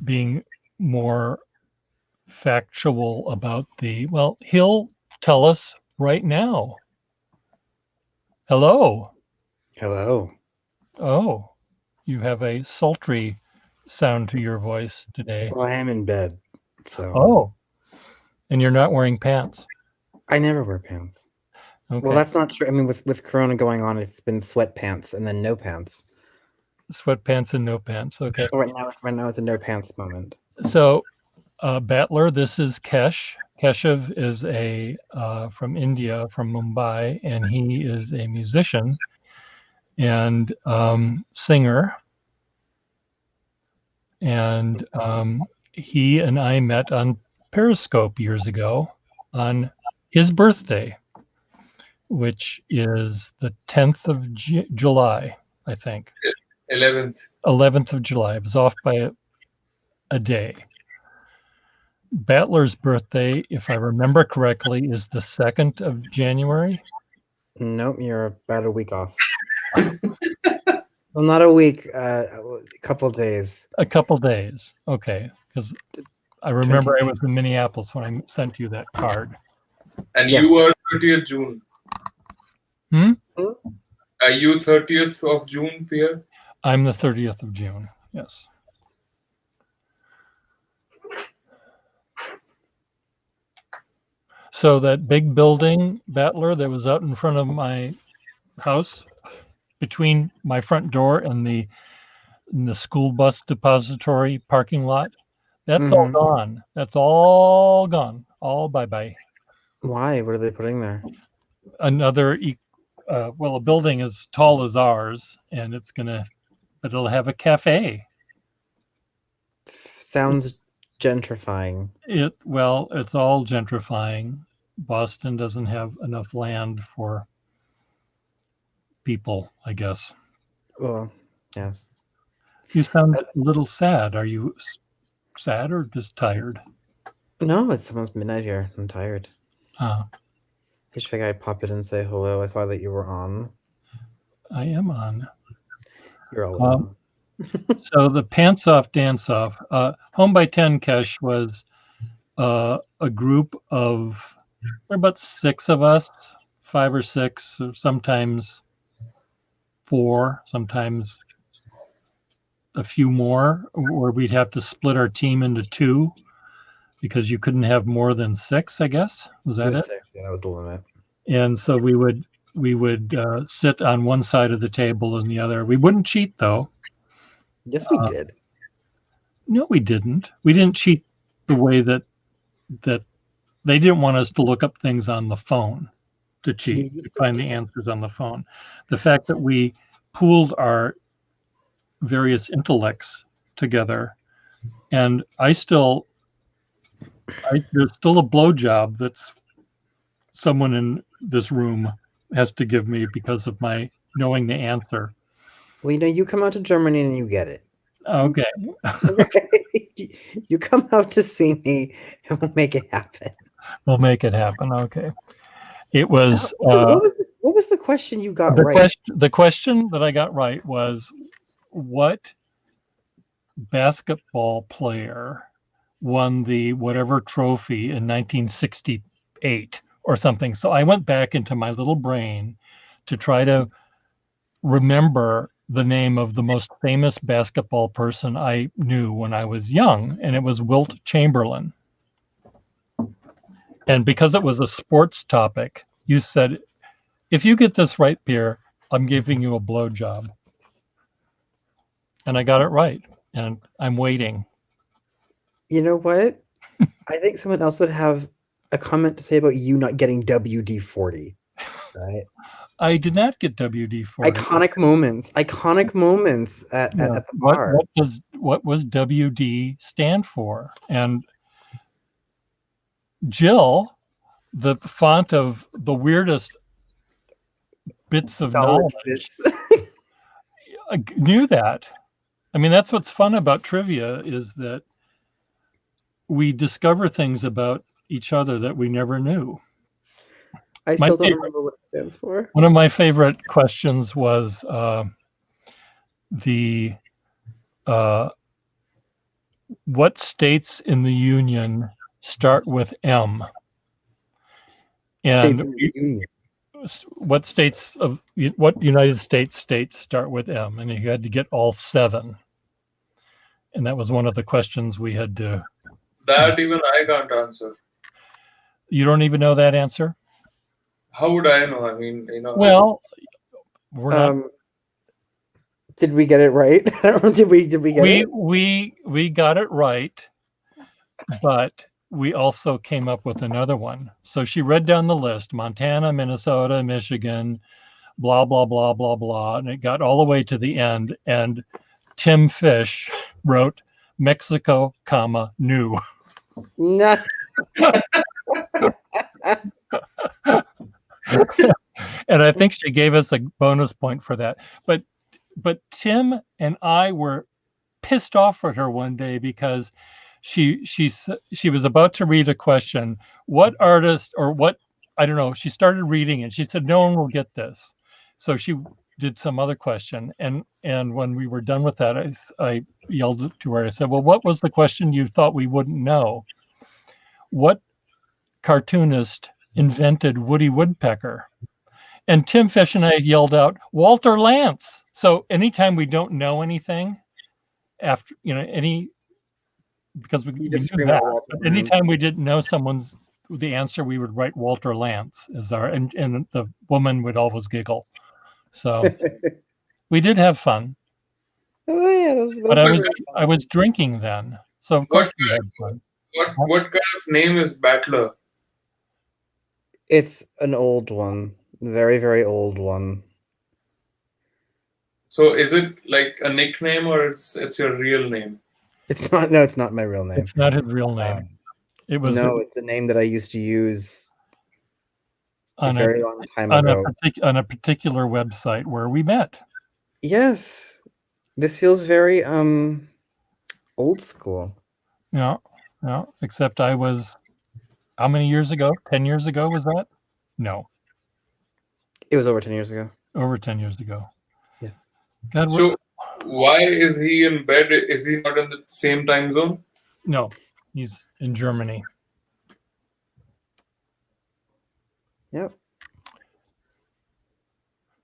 being more factual about well, he'll tell us right now. Hello. Hello. Oh, you have a sultry sound to your voice today. Well, I am in bed, so. Oh, and you're not wearing pants. I never wear pants. Okay. Well, that's not true. I mean, with Corona going on, it's been sweatpants and then no pants. Sweatpants and no pants. Okay. Right now it's a no pants moment. So, Battler, this is Kesh. Keshav is from India, from Mumbai, and he is a musician and singer. And he and I met on Periscope years ago on his birthday, which is the 10th of July, I think. 11th. 11th of July. It was off by a day. Battler's birthday, if I remember correctly, is the 2nd of January. Nope, you're about a week off. Well, not a week, a couple days. A couple days. Okay. Because I remember I was in Minneapolis when I sent you that card. And yes. You were 30th June. Are you 30th of June, Pierre? I'm the 30th of June, yes. So that big building, Battler, that was out in front of my house, between my front door and the school bus depository parking lot, that's all gone. That's all gone. All bye-bye. Why? What are they putting there? Another, a building as tall as ours, and but it'll have a cafe. Sounds gentrifying. It's all gentrifying. Boston doesn't have enough land for people, I guess. Well, yes. You sound a little sad. Are you sad or just tired? No, it's almost midnight here. I'm tired. I just figured I'd pop in and say hello. I saw that you were on. I am on. You're all on. So the Pants Off Dance Off. Home by 10 Kesh was a group of about 6 of us, 5 or 6, or sometimes 4, sometimes a few more, or we'd have to split our team into 2 because you couldn't have more than 6, I guess. Was that it? 6. Yeah, that was the limit. And so we would sit on one side of the table and the other. We wouldn't cheat though. Yes, we did. No, we didn't. We didn't cheat the way that they didn't want us to look up things on the phone to cheat, to find the answers on the phone. The fact that we pooled our various intellects together, and there's still a blowjob that's someone in this room has to give me because of my knowing the answer. Well, you come out to Germany and you get it. Okay. You come out to see me and we'll make it happen. We'll make it happen. Okay. It was what was the question you got right? The question that I got right was, what basketball player won the whatever trophy in 1968 or something? So I went back into my little brain to try to remember the name of the most famous basketball person I knew when I was young, and it was Wilt Chamberlain. And because it was a sports topic, you said, if you get this right, Pierre, I'm giving you a blowjob. And I got it right. And I'm waiting. You know what? I think someone else would have a comment to say about you not getting WD-40, right? I did not get WD-40. Iconic moments at the bar. What was WD stand for? And Jill, the font of the weirdest bits of knowledge, knew that. I mean, that's what's fun about trivia, is that we discover things about each other that we never knew. I still don't remember what it stands for. One of my favorite questions was what states in the Union start with M? And states in the Union. What United States states start with M? And you had to get all 7. And that was one of the questions we had to. That even I can't answer. You don't even know that answer? How would I know? I mean, Well, we're not. Did we get it right? did we get it? We got it right, but we also came up with another one. So she read down the list: Montana, Minnesota, Michigan, blah blah blah blah blah, and it got all the way to the end. And Tim Fish wrote Mexico, new. No. And I think she gave us a bonus point for that. But Tim and I were pissed off at her one day because she was about to read a question. What artist or what, I don't know, she started reading it. She said, no one will get this. So she did some other question. And when we were done with that, I yelled to her. I said, well, what was the question you thought we wouldn't know? What cartoonist invented Woody Woodpecker? And Tim Fish and I yelled out, Walter Lantz. So anytime we don't know anything, after because we knew that, but anytime we didn't know the answer, we would write Walter Lantz as and the woman would always giggle. So we did have fun. Oh yeah, but I was drinking then, so of course we had fun. What kind of name is Battler? It's an old one, very very old one. So is it like a nickname or it's your real name? It's not. No, it's not my real name. It's not his real name. It's a name that I used to use a very long time ago on a particular website where we met. Yes, this feels very old school. Yeah, except I was, how many years ago? 10 years ago, was that? No. It was over 10 years ago. Over 10 years ago. Yeah. God, so why is he in bed? Is he not in the same time zone? No, he's in Germany. Yep.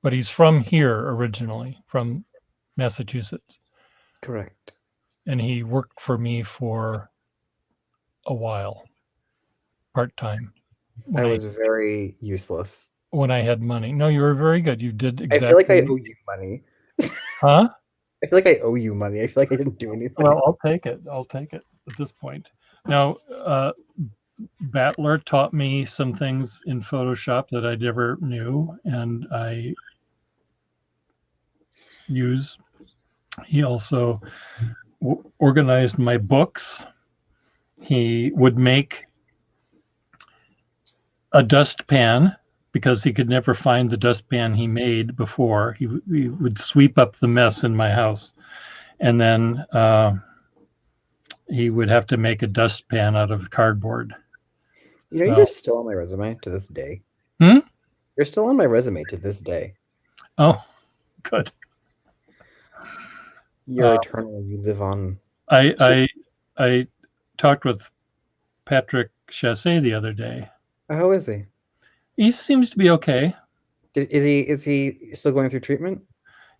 But he's from here originally, from Massachusetts. Correct. And he worked for me for a while, part-time. I was very useless. When I had money. No, you were very good. You did exactly. I feel like I owe you money. Huh? I feel like I owe you money. I feel like I didn't do anything. Well, I'll take it. I'll take it at this point. Now, Battler taught me some things in Photoshop that I never knew, and I use. He also organized my books. He would make a dustpan because he could never find the dustpan he made before. He would sweep up the mess in my house, and then he would have to make a dustpan out of cardboard. You know, So- you're still on my resume to this day. Hmm? You're still on my resume to this day. Oh, good. You're eternal. You live on. I talked with Patrick Chassé the other day. How is he? He seems to be okay. Is he still going through treatment?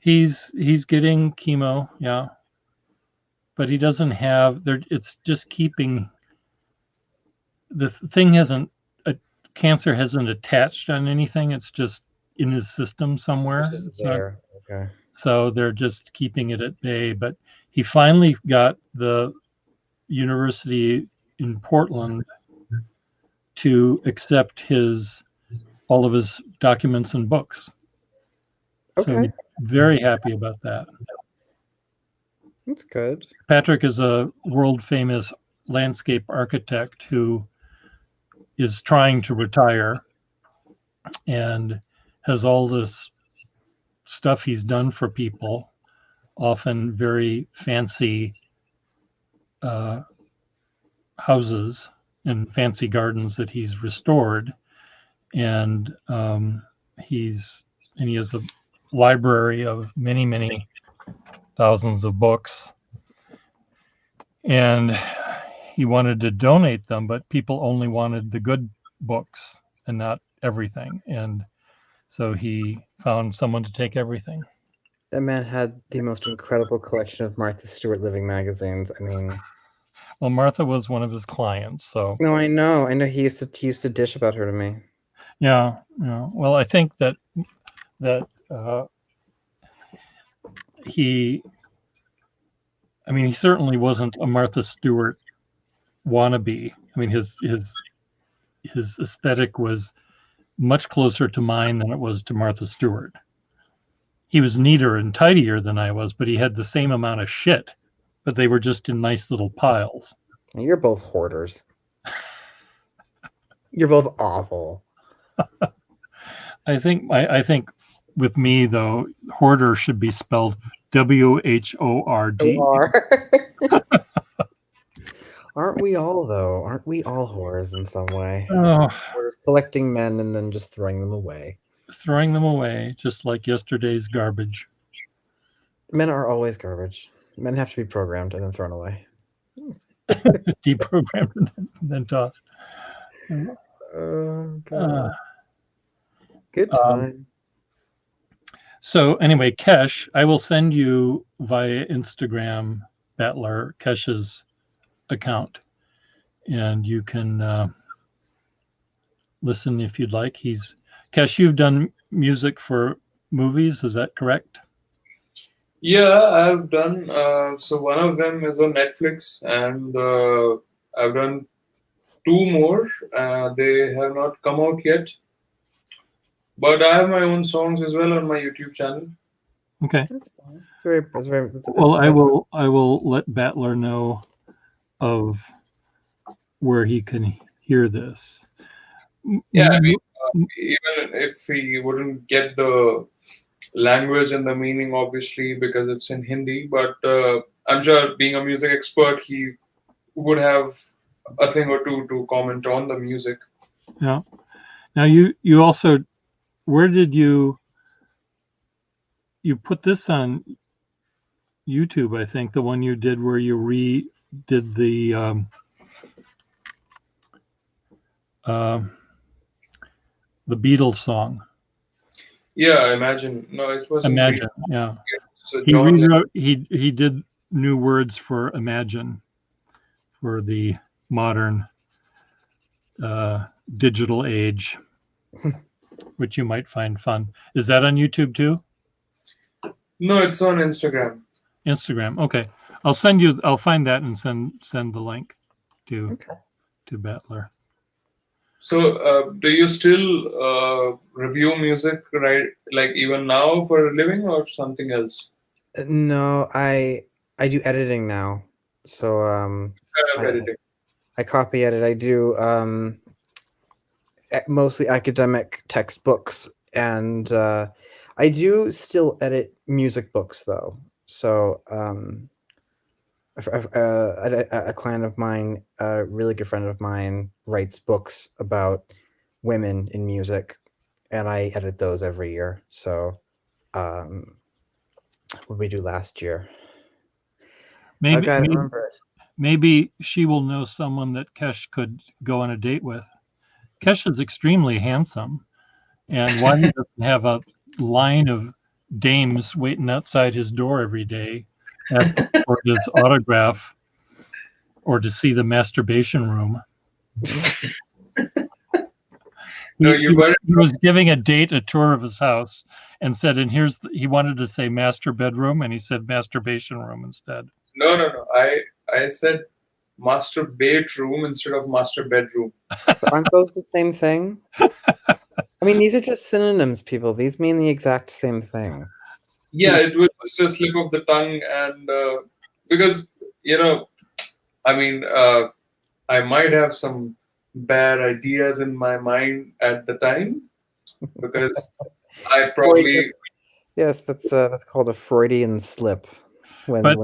He's getting chemo, yeah, but he doesn't have there. It's just keeping the thing cancer hasn't attached on anything. It's just in his system somewhere. It's just It's not- there. Okay. so they're just keeping it at bay. But he finally got the university in Portland to accept all of his documents and books. So Okay. he's very happy about that. That's good. Patrick is a world famous landscape architect who is trying to retire and has all this stuff he's done for people, often very fancy houses and fancy gardens that he's restored. And he has a library of many, many thousands of books. And he wanted to donate them, but people only wanted the good books and not everything. And so he found someone to take everything. That man had the most incredible collection of Martha Stewart living magazines. I mean, Well, Martha was one of his clients, so no, I know. He used to dish about her to me. yeah. Well, I think that he certainly wasn't a Martha Stewart wannabe. I mean, his aesthetic was much closer to mine than it was to Martha Stewart. He was neater and tidier than I was, but he had the same amount of shit, but they were just in nice little piles. You're both hoarders. You're both awful. I think with me though, hoarder should be spelled WHORD. Aren't we all though? Aren't we all whores in some way? Oh, Whores collecting men and then just throwing them away. throwing them away, just like yesterday's garbage. Men are always garbage. Men have to be programmed and then thrown away. Deprogrammed and then tossed. Oh, God. Uh, Good time. So anyway, Kesh, I will send you via Instagram, Battler, Kesh's account, and you can listen if you'd like. Kesh, you've done music for movies, is that correct? Yeah, I've done. So one of them is on Netflix, and I've done two more. They have not come out yet, but I have my own songs as well on my YouTube channel. Okay. That's fine. That's very, Well, I will let Battler know of where he can hear this. Yeah, I mean, even if he wouldn't get the language and the meaning, obviously, because it's in Hindi, but I'm sure being a music expert, he would have a thing or two to comment on the music. Yeah. Now you also, where did you put this on YouTube? I think the one you did where you redid the Beatles song. Yeah, Imagine. No, it wasn't. Imagine. Yeah. So He John rewrote. He did new words for Imagine for the modern digital age, which you might find fun. Is that on YouTube too? No, it's on Instagram. Instagram. Okay. I'll find that and send the link to Battler. So, do you still review music, right? Like even now for a living, or something else? No, I do editing now. So Kind of editing. I copy edit. I do mostly academic textbooks, and I do still edit music books though. So a client of mine, a really good friend of mine, writes books about women in music, and I edit those every year. So what did we do last year? Maybe she will know someone that Kesh could go on a date with. Kesh is extremely handsome, and why he doesn't have a line of dames waiting outside his door every day for his autograph or to see the masturbation room. He was giving a date a tour of his house and said, and he wanted to say master bedroom, and he said masturbation room instead. No. I said master bedroom instead of master bedroom. But aren't those the same thing? I mean, these are just synonyms, people. These mean the exact same thing. Yeah, it was just a slip of the tongue, and because I mean, I might have some bad ideas in my mind at the time, because I probably yes, that's called a Freudian slip. Why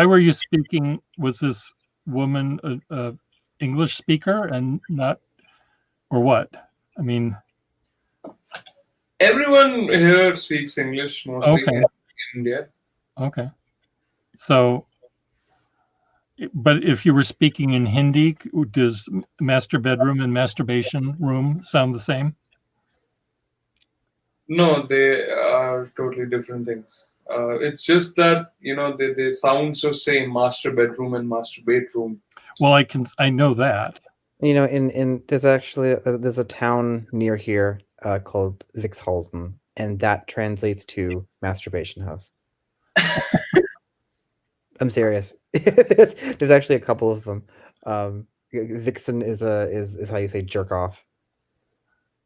were you speaking? Was this woman a English speaker and not, or what? I mean, everyone here speaks English mostly in India. Okay. So, but if you were speaking in Hindi, does master bedroom and masturbation room sound the same? No, they are totally different things. It's just that they sound so same, master bedroom and master bedroom. Well, I know that. In there's actually there's a town near here called Vixhalsen, and that translates to masturbation house. I'm serious. there's actually a couple of them. Vixen is how you say jerk off.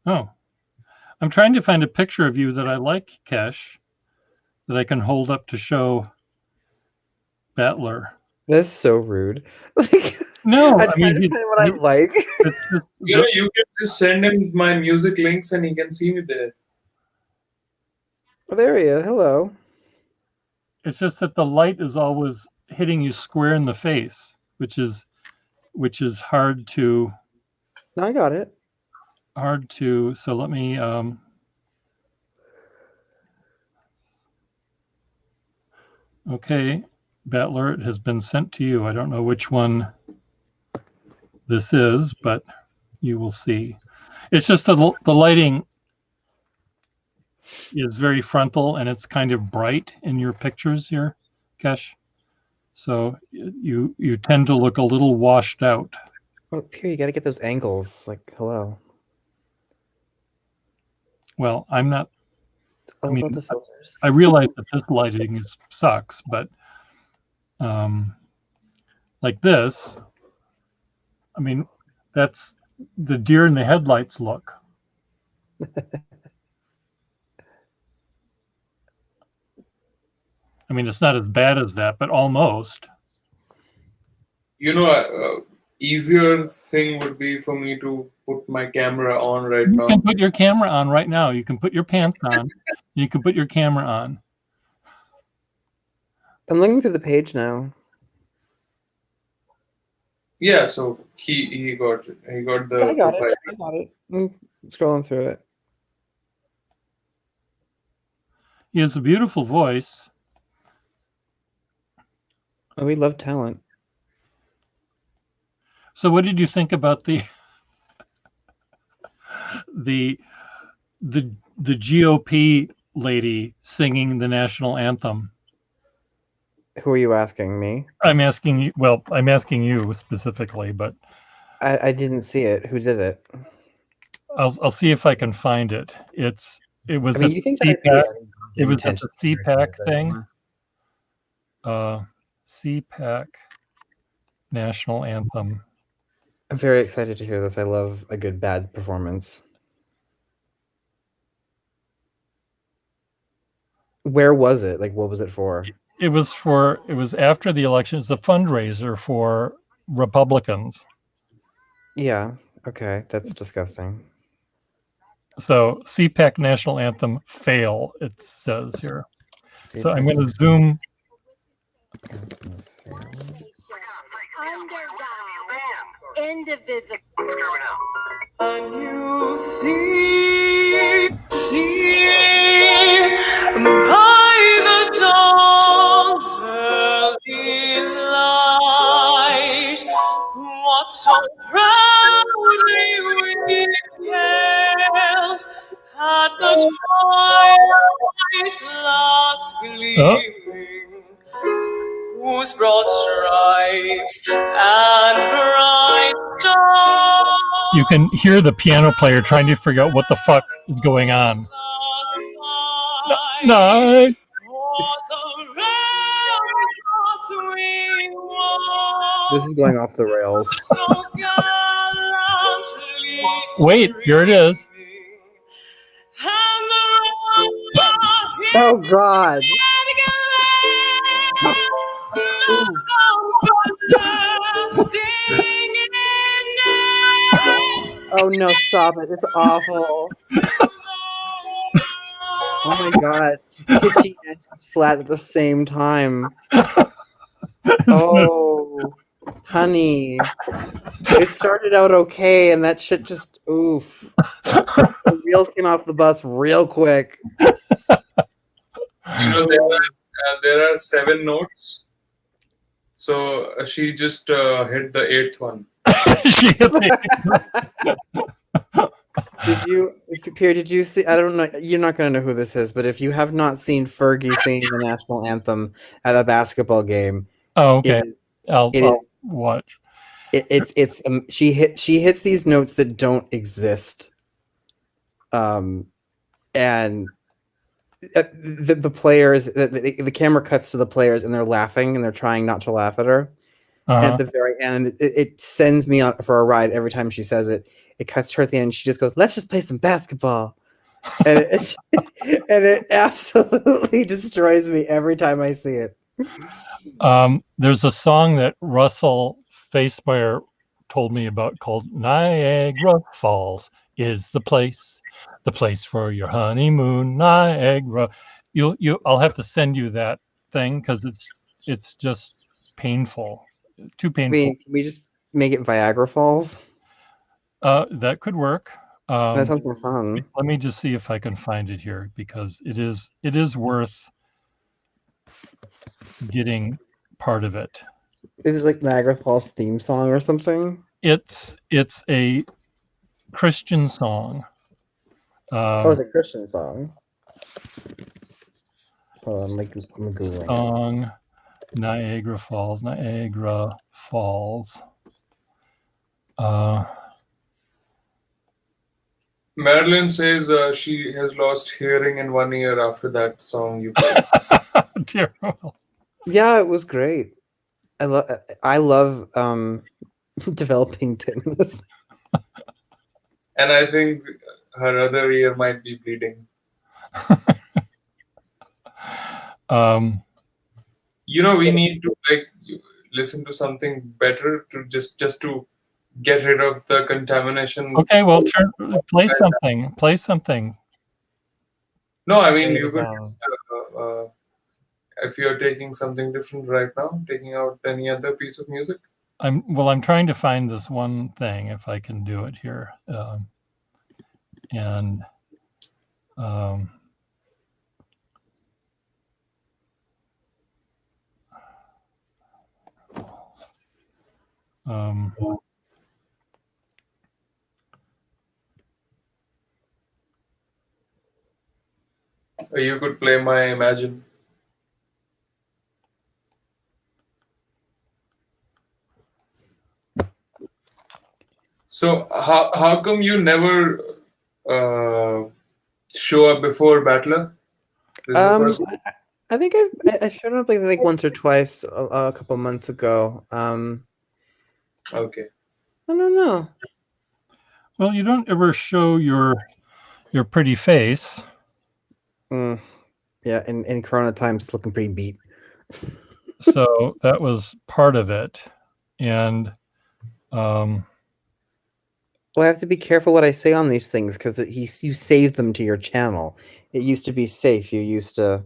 Oh, I'm trying to find a picture of you that I like, Kesh, that I can hold up to show Battler. That's so rude. No, I try to find what I like. You can just send him my music links and he can see me there. Oh, there he is. Hello. It's just that the light is always hitting you square in the face, which is hard to. No, I got it. So let me. Okay, Battler, it has been sent to you. I don't know which one this is, but you will see. It's just the lighting is very frontal and it's kind of bright in your pictures here, Kesh. So you tend to look a little washed out. Oh, here, you got to get those angles. Like, hello. Well, I'm not. I mean, the filters. I realize that this lighting sucks, but like this, I mean, that's the deer in the headlights look. I mean, it's not as bad as that, but almost. Easier thing would be for me to put my camera on right now. You can put your camera on right now. You can put your pants on. You can put your camera on. I'm looking through the page now. Yeah, so he got it. He got the. I got it. I'm scrolling through it. He has a beautiful voice. Oh, we love talent. So, what did you think about the GOP lady singing the national anthem? Who are you asking? Me? I'm asking you. Well, I'm asking you specifically, but I didn't see it. Who did it? I'll see if I can find it. It was. I mean, you think that It was at intention. the CPAC thing. CPAC National Anthem. I'm very excited to hear this. I love a good bad performance. Where was it? Like, what was it for? It was after the election. It's a fundraiser for Republicans. Yeah. Okay. That's disgusting. So CPAC National Anthem fail, it says here. So I'm going to zoom. Indivisible. And you see by the dawn's early light, what so proudly we hailed at the twilight's last gleaming, whose broad stripes and bright stars. You can hear the piano player trying to figure out what the fuck is going on. No. This is going off the rails. Wait, here it is. Oh God. Oh no, stop it. It's awful. Oh my God. Pitchy and flat at the same time. Oh, honey. It started out okay and that shit just, oof. The wheels came off the bus real quick. You know, there are 7 notes. So she just hit the 8th one. Pierre, did you see? I don't know. You're not going to know who this is, but if you have not seen Fergie sing the national anthem at a basketball game, oh, okay, I'll watch. She hits these notes that don't exist, and the players, the camera cuts to the players, and they're laughing, and they're trying not to laugh at her. And at the very end, it sends me on for a ride every time she says it. It cuts to her at the end. She just goes, "Let's just play some basketball," and it absolutely destroys me every time I see it. There's a song that Russell Facemeyer told me about called "Niagara Falls is the place for your honeymoon, Niagara." I'll have to send you that thing because it's just painful. Too painful. Can we just make it Viagra Falls? That could work. That sounds more fun. Let me just see if I can find it here because it is worth getting part of it. Is it like Niagara Falls theme song or something? It's a Christian song. It's a Christian song. Hold on, I'm Googling. Song. Niagara Falls. Marilyn says she has lost hearing in 1 year after that song you played. Terrible. Yeah, it was great. I love developing tinnitus. And I think her other ear might be bleeding. You know, we need to listen to something better to just to get rid of the contamination. Okay, well, play something. No, I mean you could. If you're taking something different right now, taking out any other piece of music. I'm trying to find this one thing if I can do it here, You could play my Imagine. So how come you never show up before Battler? This is the first. I think I've shown up like once or twice a couple months ago. Okay. I don't know. Well, you don't ever show your pretty face. Yeah, in Corona times, it's looking pretty beat. So that was part of it. And well, I have to be careful what I say on these things because you save them to your channel. It used to be safe. You used to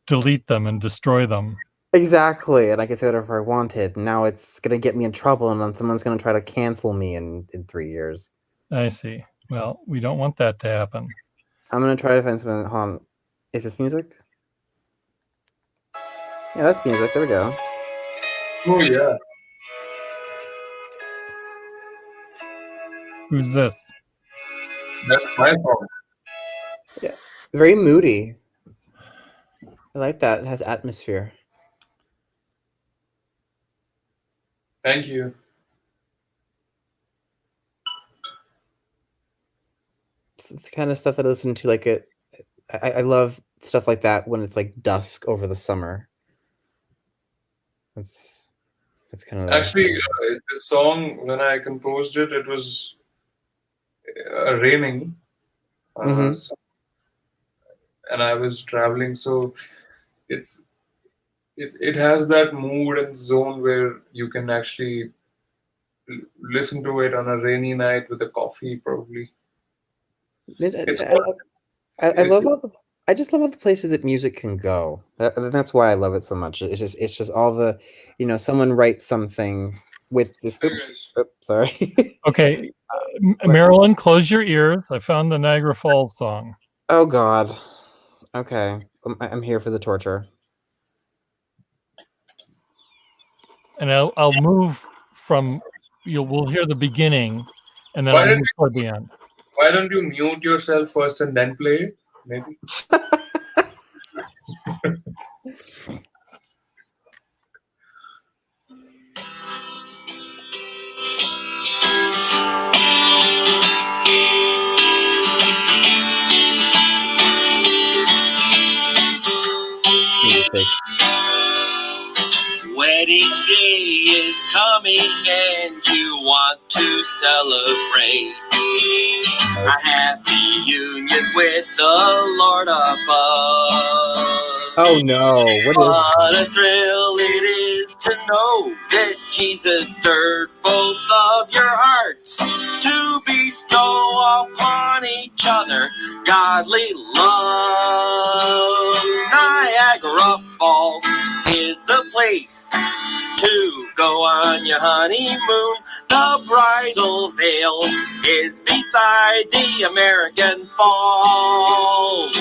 delete them and destroy them. Exactly, and I could say whatever I wanted. Now it's gonna get me in trouble, and then someone's gonna try to cancel me in 3 years. I see. Well, we don't want that to happen. I'm gonna try to find something. Hold on. Is this music? Yeah, that's music. There we go. Oh yeah. Who's this? That's my song. Yeah, very moody. I like that. It has atmosphere. Thank you. It's the kind of stuff that I listen to. Like I love stuff like that when it's like dusk over the summer. That's kind of Actually, the song when I composed it, it was raining, so, and I was traveling. So it has that mood and zone where you can actually listen to it on a rainy night with a coffee, probably. I just love all the places that music can go. That's why I love it so much. It's just all the, someone writes something with this. Oops, sorry. Okay, Marilyn, close your ears. I found the Niagara Falls song. Oh God. Okay, I'm here for the torture. And I'll move from. We'll hear the beginning, and then I'll move toward the end. Why don't you mute yourself first and then play it? Maybe. Music. Wedding day is coming and you want to celebrate a happy union with the Lord above. Oh no, What a thrill it is to know that Jesus stirred both of your hearts to bestow upon each other godly love. Niagara Falls is the place to go on your honeymoon. The bridal veil is beside the American Falls.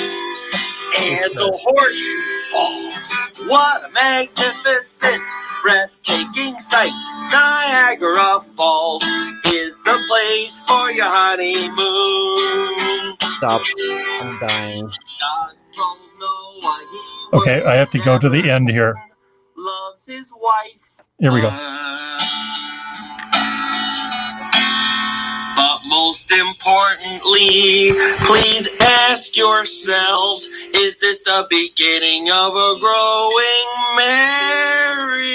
And the Horseshoe Falls, what a magnificent, breathtaking sight. Niagara Falls is the place for your honeymoon. Stop, I'm dying. God told Noah he Okay, I have to go to the end here. Loves his wife. Here we go. But most importantly, please ask yourselves, is this the beginning of a growing marriage?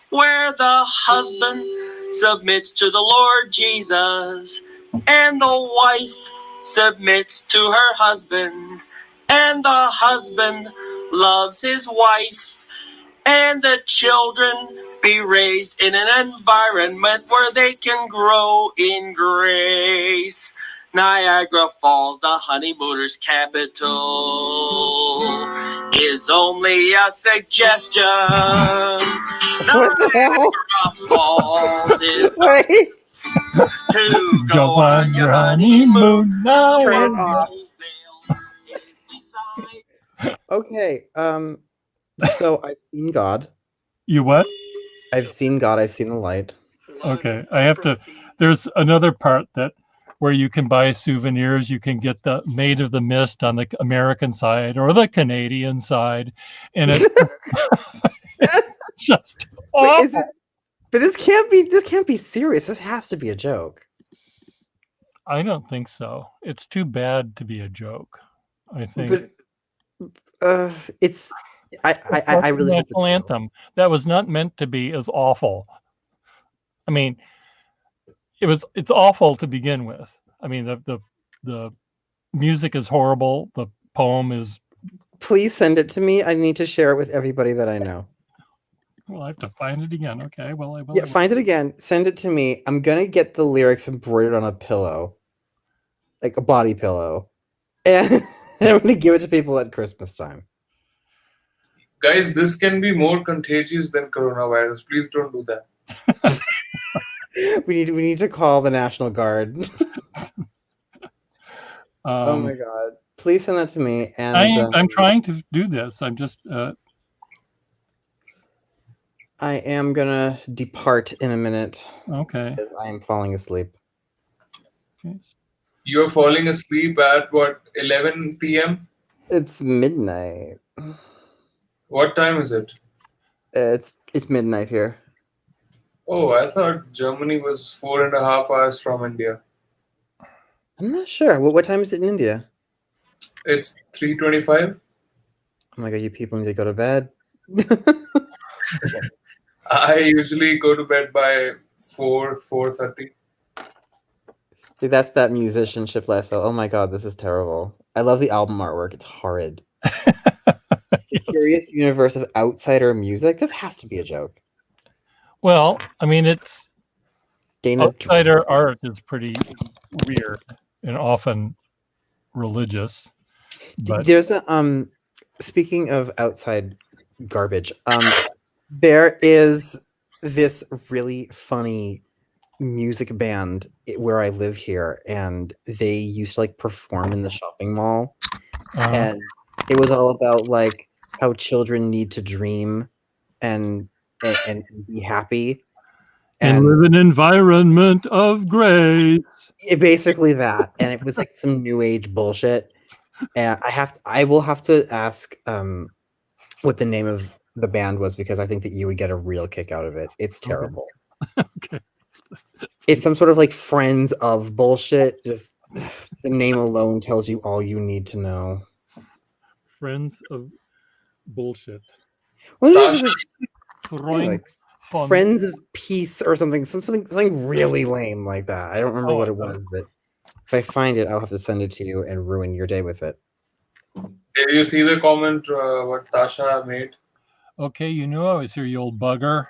Where the husband submits to the Lord Jesus, and the wife submits to her husband, and the husband loves his wife, and the children be raised in an environment where they can grow in grace. Niagara Falls, the honeymooners' capital, is only a suggestion. What the hell? Niagara Falls is Wait. to Go on your honeymoon now. Turn it off. Okay. So I've seen God. You what? I've seen God. I've seen the light. Okay, I have to. There's another part where you can buy souvenirs. You can get the Maid of the Mist on the American side or the Canadian side, and it's just awful. But this can't be serious. This has to be a joke. I don't think so. It's too bad to be a joke. I think. But it's I really hope it's national anthem that was not meant to be as awful. I mean, it's awful to begin with. I mean, the music is horrible. The poem is. Please send it to me. I need to share it with everybody that I know. Well, I have to find it again. Okay. Well, I will. Yeah, find it again. Send it to me. I'm gonna get the lyrics embroidered on a pillow, like a body pillow, and I'm gonna give it to people at Christmas time. Guys, this can be more contagious than coronavirus. Please don't do that. We need to call the National Guard. Oh my God! Please send that to me. And I'm trying to do this. I'm just. I am gonna depart in a minute. Okay. Because I am falling asleep. Okay. You're falling asleep at what, 11 p.m.? It's midnight. What time is it? It's midnight here. Oh, I thought Germany was 4.5 hours from India. I'm not sure. What time is it in India? It's 3:25. Oh my God, you people need to go to bed. I usually go to bed by 4:30. See, that's that musicianship lifestyle. Oh my God, this is terrible. I love the album artwork. It's horrid. Curious universe of outsider music. This has to be a joke. Well, I mean, it's Dana outsider art is pretty weird and often religious. But there's a speaking of outside garbage, there is this really funny music band where I live here, and they used to like perform in the shopping mall, and it was all about like how children need to dream and be happy and live in an environment of grace. Basically that, and it was like some new age bullshit. And I will have to ask what the name of the band was, because I think that you would get a real kick out of it. It's terrible. Okay. It's some sort of like Friends of bullshit. Just the name alone tells you all you need to know. Friends of bullshit. Well, like Friends of Peace or something really lame like that. I don't remember what it was, but if I find it, I'll have to send it to you and ruin your day with it. Did you see the comment what Tasha made? Okay, you knew I was here, you old bugger.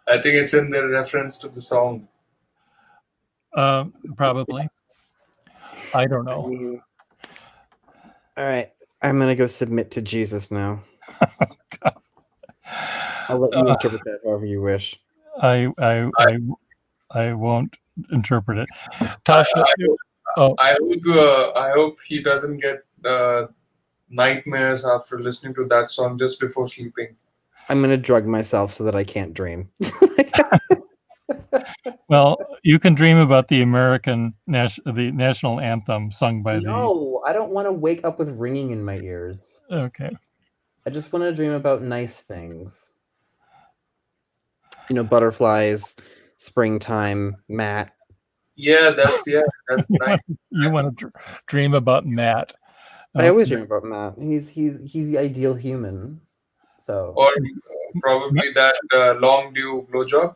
I think it's in the reference to the song. Probably. I don't know. All right, I'm gonna go submit to Jesus now. I'll let you interpret that however you wish. I won't interpret it. Tasha, I hope he doesn't get nightmares after listening to that song just before sleeping. I'm gonna drug myself so that I can't dream. Well, you can dream about the American the national anthem sung by No, I don't want to wake up with ringing in my ears. Okay. I just want to dream about nice things. You know, butterflies, springtime, Matt. Yeah, that's nice. You want to dream about Matt. I always dream about Matt. He's the ideal human. So, or probably that long due blowjob.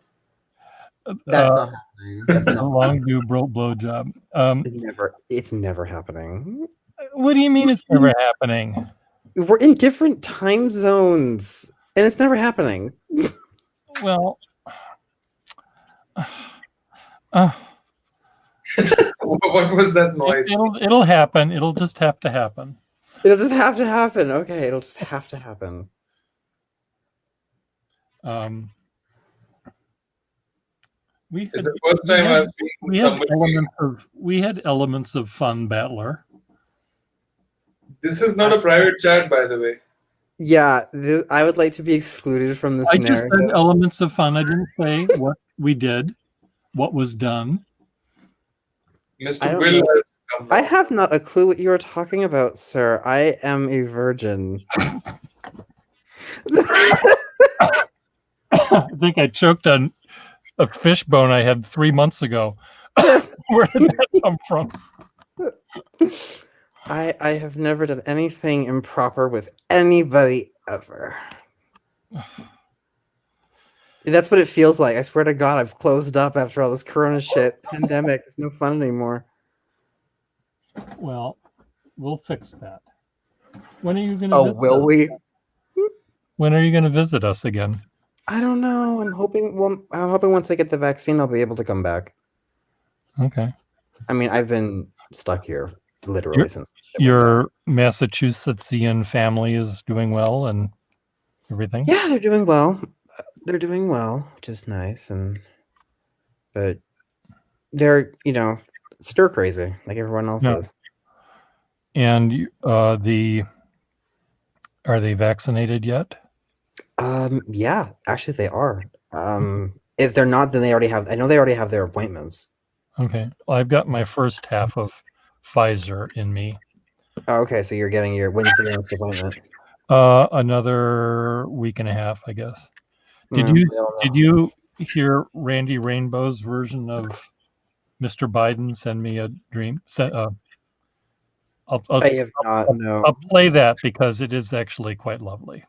That's not happening. That's not long due blowjob. It's never happening. What do you mean it's never happening? We're in different time zones, and it's never happening. Well, what was that noise? It'll happen. It'll just have to happen. It'll just have to happen. Okay, it'll just have to happen. It's the first time I've seen somebody. We had elements of fun, Battler. This is not a private chat, by the way. Yeah, I would like to be excluded from this narrative. I just said elements of fun. I didn't say what we did, what was done. Mr. Will has come. I have not a clue what you are talking about, sir. I am a virgin. I think I choked on a fish bone I had 3 months ago. Where did that come from? I have never done anything improper with anybody ever. That's what it feels like. I swear to God, I've closed up after all this Corona shit. Pandemic. It's no fun anymore. Well, we'll fix that. When are you going to? Oh, will we? When are you going to visit us again? I don't know. I'm hoping. Well, I'm hoping once I get the vaccine, I'll be able to come back. Okay. I mean, I've been stuck here literally since. Your Massachusettsian family is doing well and everything. Yeah, they're doing well. They're doing well, which is nice, but they're stir crazy like everyone else is. And are they vaccinated yet? Yeah, actually they are. If they're not, then I know they already have their appointments. Okay. Well, I've got my first half of Pfizer in me. Oh, okay, so you're getting when's the next appointment? Another week and a half, I guess. Did you hear Randy Rainbow's version of Mr. Biden Send Me a Dream? I have not. No. I'll play that because it is actually quite lovely.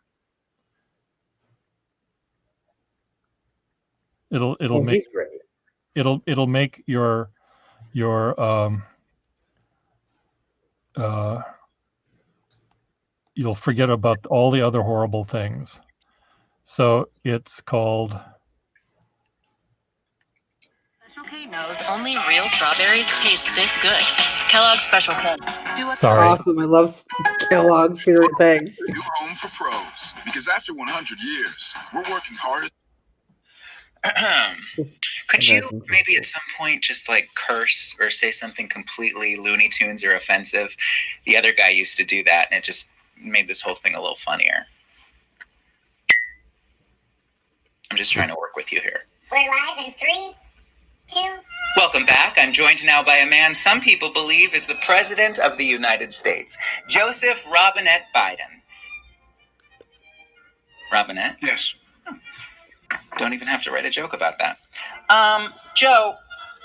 It'll make great. It'll make your you'll forget about all the other horrible things. So it's called Special K knows only real strawberries taste this good. Kellogg's Special K. Sorry. Awesome. I love Kellogg's cereal. Thanks. New home for pros. Because after 100 years, we're working hard. Could you maybe at some point just like curse or say something completely Looney Tunes or offensive? The other guy used to do that, and it just made this whole thing a little funnier. I'm just trying to work with you here. We're live in 3, 2. Welcome back. I'm joined now by a man some people believe is the President of the United States, Joseph Robinette Biden. Robinette? Yes. Don't even have to write a joke about that. Joe,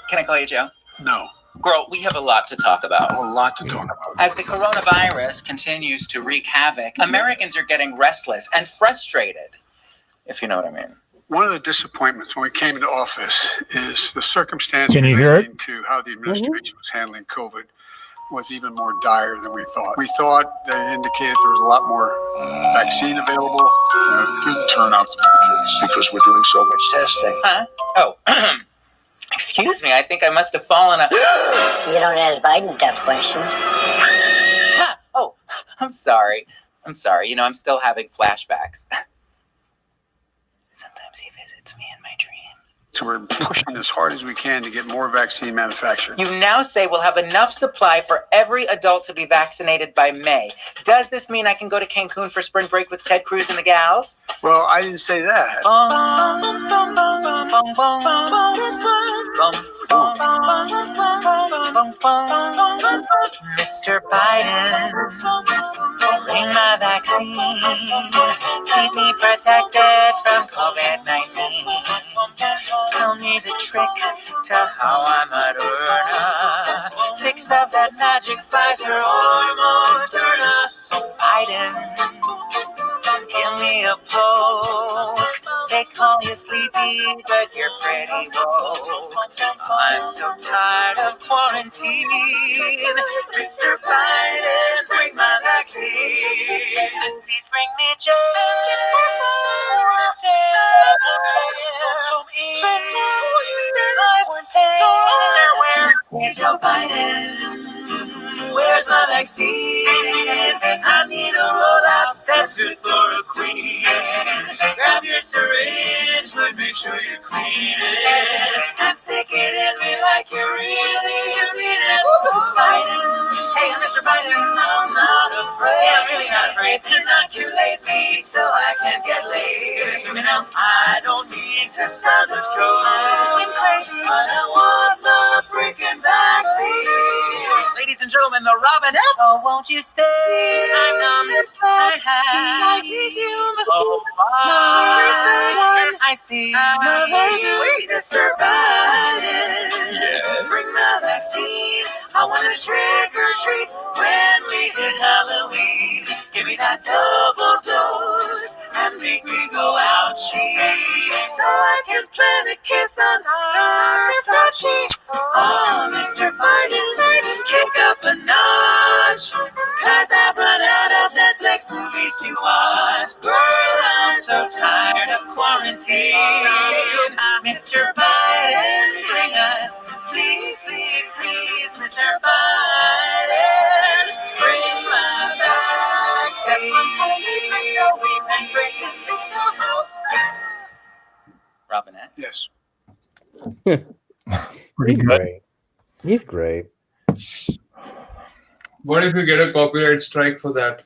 can I call you Joe? No. Girl, we have a lot to talk about. A lot to talk about. As the coronavirus continues to wreak havoc, Americans are getting restless and frustrated, if you know what I mean. One of the disappointments when we came into office is the circumstance Can you hear relating to how the administration was handling COVID was even more dire than we thought. We thought they indicated there was a lot more vaccine available. It didn't turn out to be the case because we're doing so much testing. Huh? Oh, excuse me. I think I must have fallen. You don't ask Biden tough questions. Huh. Oh, I'm sorry. I'm sorry. I'm still having flashbacks. Sometimes he visits me in my dreams. So we're pushing as hard as we can to get more vaccine manufactured. You now say we'll have enough supply for every adult to be vaccinated by May. Does this mean I can go to Cancun for spring break with Ted Cruz and the gals? Well, I didn't say that. Mr. Biden, bring my vaccine. Keep me protected from COVID-19. Tell me the trick to how I'm Moderna. Fix up that magic Pfizer or Moderna. Biden, give me a poke. They call you sleepy, but you're pretty woke. I'm so tired of quarantine. Mr. Biden, bring my vaccine. Please bring me joy. Where's Joe Biden? Where's my vaccine? I need a rollout that's good for a queen. Grab your syringe, but make sure you clean it. And stick it in me like you really mean it. Biden, hey, Mr. Biden, I'm not afraid. Yeah, I'm really not afraid. Inoculate me so I can get laid. Give it to me now. I don't need to sound a stroke crazy, but I want the freaking vaccine. Ladies and gentlemen, the Robinette. Oh, won't you stay? I'm numb. I tease you. Oh, I I see. Mr. Biden, bring the vaccine. I want to trick or treat when we hit Halloween. Give me that double dose and make me go ouchie, so I can plant a kiss on Dr. Fauci. Oh, Mr. Biden, kick up a notch, 'cause I've run out of Netflix movies to watch. Girl, I'm so tired of quarantine. Mr. Biden, bring us, please, please, please, Mr. Biden, bring my vaccine. So we can break it through the house. Robinette? Yes. Pretty He's good. great. He's great. What if you get a copyright strike for that?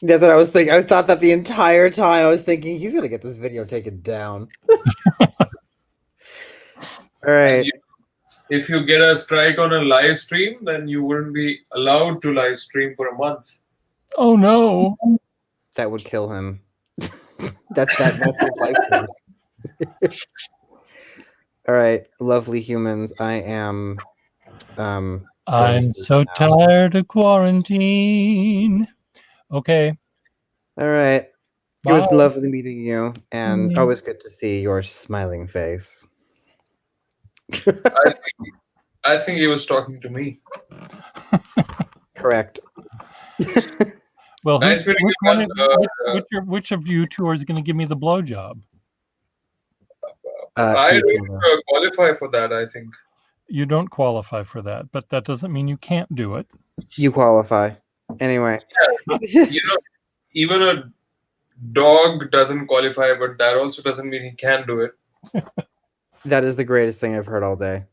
That's what I was thinking. I thought that the entire time. I was thinking he's gonna get this video taken down. All right. If you get a strike on a live stream, then you wouldn't be allowed to live stream for a month. Oh no. That would kill him. That's his life force. All right, lovely humans. I am I'm so tired of quarantine. Okay. all right. It was Bye. lovely meeting you, and Mhm. always good to see your smiling face. I think he was talking to me. Correct. Well, Nice meeting you, man. which of you two is going to give me the blowjob? I don't qualify for that, I think. You don't qualify for that, but that doesn't mean you can't do it. You qualify. Anyway. You know, even a dog doesn't qualify, but that also doesn't mean he can do it. That is the greatest thing I've heard all day.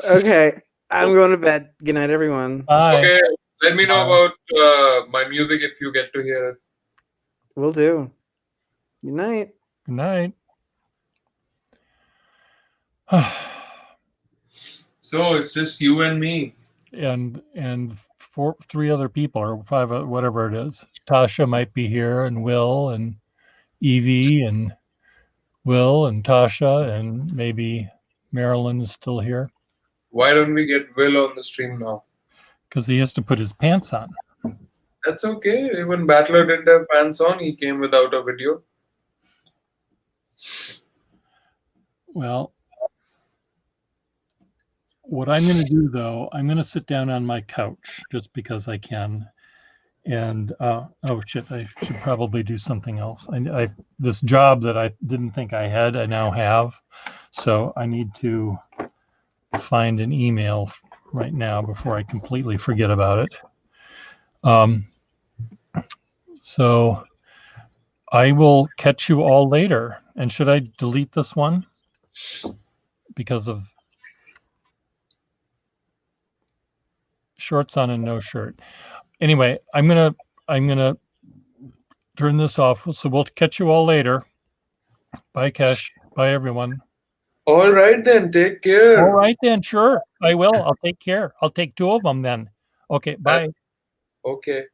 Okay, I'm going to bed. Good night, everyone. Bye. Okay, let me know about my music if you get to hear it. Will do. Good night. Good night. So it's just you and me. and three other people or five, whatever it is. Tasha might be here, and Will, and Evie, and Will, and Tasha, and maybe Marilyn is still here Why don't we get Will on the stream now? because he has to put his pants on. That's okay. Even Battler didn't have pants on. He came without a video. Well, what I'm going to do, though, I'm going to sit down on my couch just because I can. And, oh shit, I should probably do something else. I this job that I didn't think I had, I now have. So I need to find an email right now before I completely forget about it. So I will catch you all later. And should I delete this one? Because of shorts on and no shirt. Anyway, I'm gonna turn this off. So we'll catch you all later. Bye, Kesh. Bye, everyone. All right then. Take care. All right then. Sure, I will. I'll take care. I'll take two of them then. Okay. Bye. Okay.